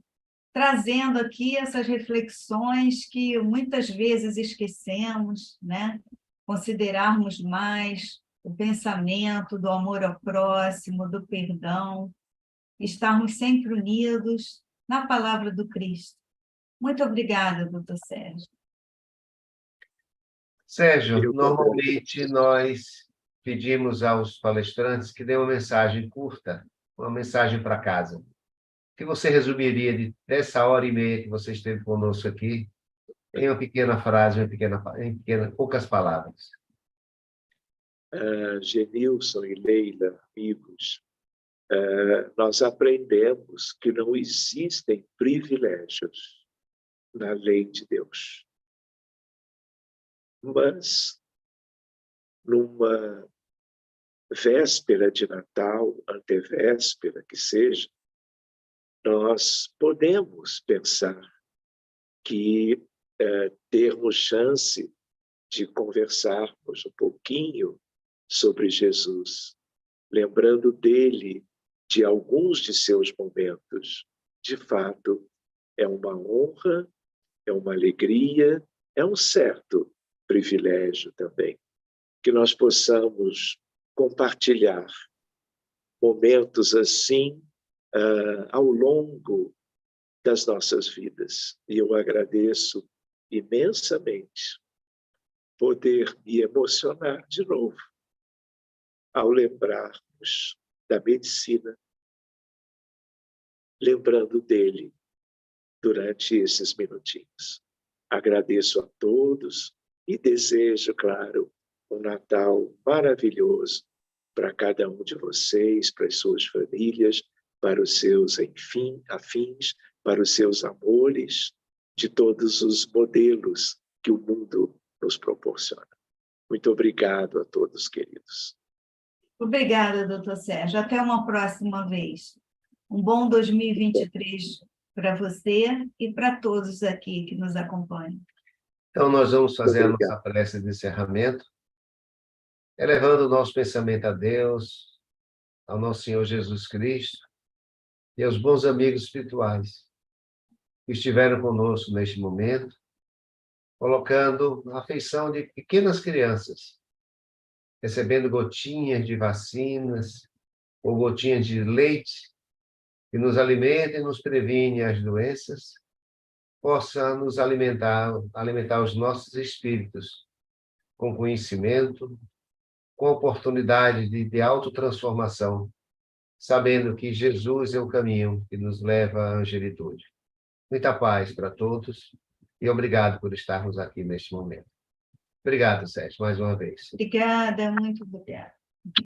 trazendo aqui essas reflexões que muitas vezes esquecemos, né? Considerarmos mais o pensamento do amor ao próximo, do perdão, estarmos sempre unidos na palavra do Cristo. Muito obrigada, doutor Sérgio. Sérgio, normalmente nós pedimos aos palestrantes que dêem uma mensagem curta, uma mensagem para casa. O que você resumiria dessa hora e meia que você esteve conosco aqui em uma pequena frase, poucas palavras? Genilson e Leila, amigos, nós aprendemos que não existem privilégios na lei de Deus. Mas, numa véspera de Natal, antevéspera que seja, nós podemos pensar que termos chance de conversarmos um pouquinho sobre Jesus, lembrando dele, de alguns de seus momentos, de fato, é uma honra, é uma alegria, é um certo privilégio também, que nós possamos compartilhar momentos assim ao longo das nossas vidas. E eu agradeço imensamente poder me emocionar de novo ao lembrarmos da medicina, lembrando dele durante esses minutinhos. Agradeço a todos e desejo, claro, um Natal maravilhoso para cada um de vocês, para as suas famílias, para os seus, enfim, afins, para os seus amores, de todos os modelos que o mundo nos proporciona. Muito obrigado a todos, queridos. Obrigada, doutor Sérgio. Até uma próxima vez. Um bom 2023 para você e para todos aqui que nos acompanham. Então, nós vamos fazer a nossa prece de encerramento, elevando o nosso pensamento a Deus, ao nosso Senhor Jesus Cristo e aos bons amigos espirituais que estiveram conosco neste momento, colocando a afeição de pequenas crianças, recebendo gotinhas de vacinas ou gotinhas de leite que nos alimenta e nos previne as doenças, possa nos alimentar os nossos espíritos com conhecimento, com oportunidade de autotransformação, sabendo que Jesus é o caminho que nos leva à angelitude. Muita paz para todos e obrigado por estarmos aqui neste momento. Obrigado, Sérgio, mais uma vez. Obrigada, muito obrigada.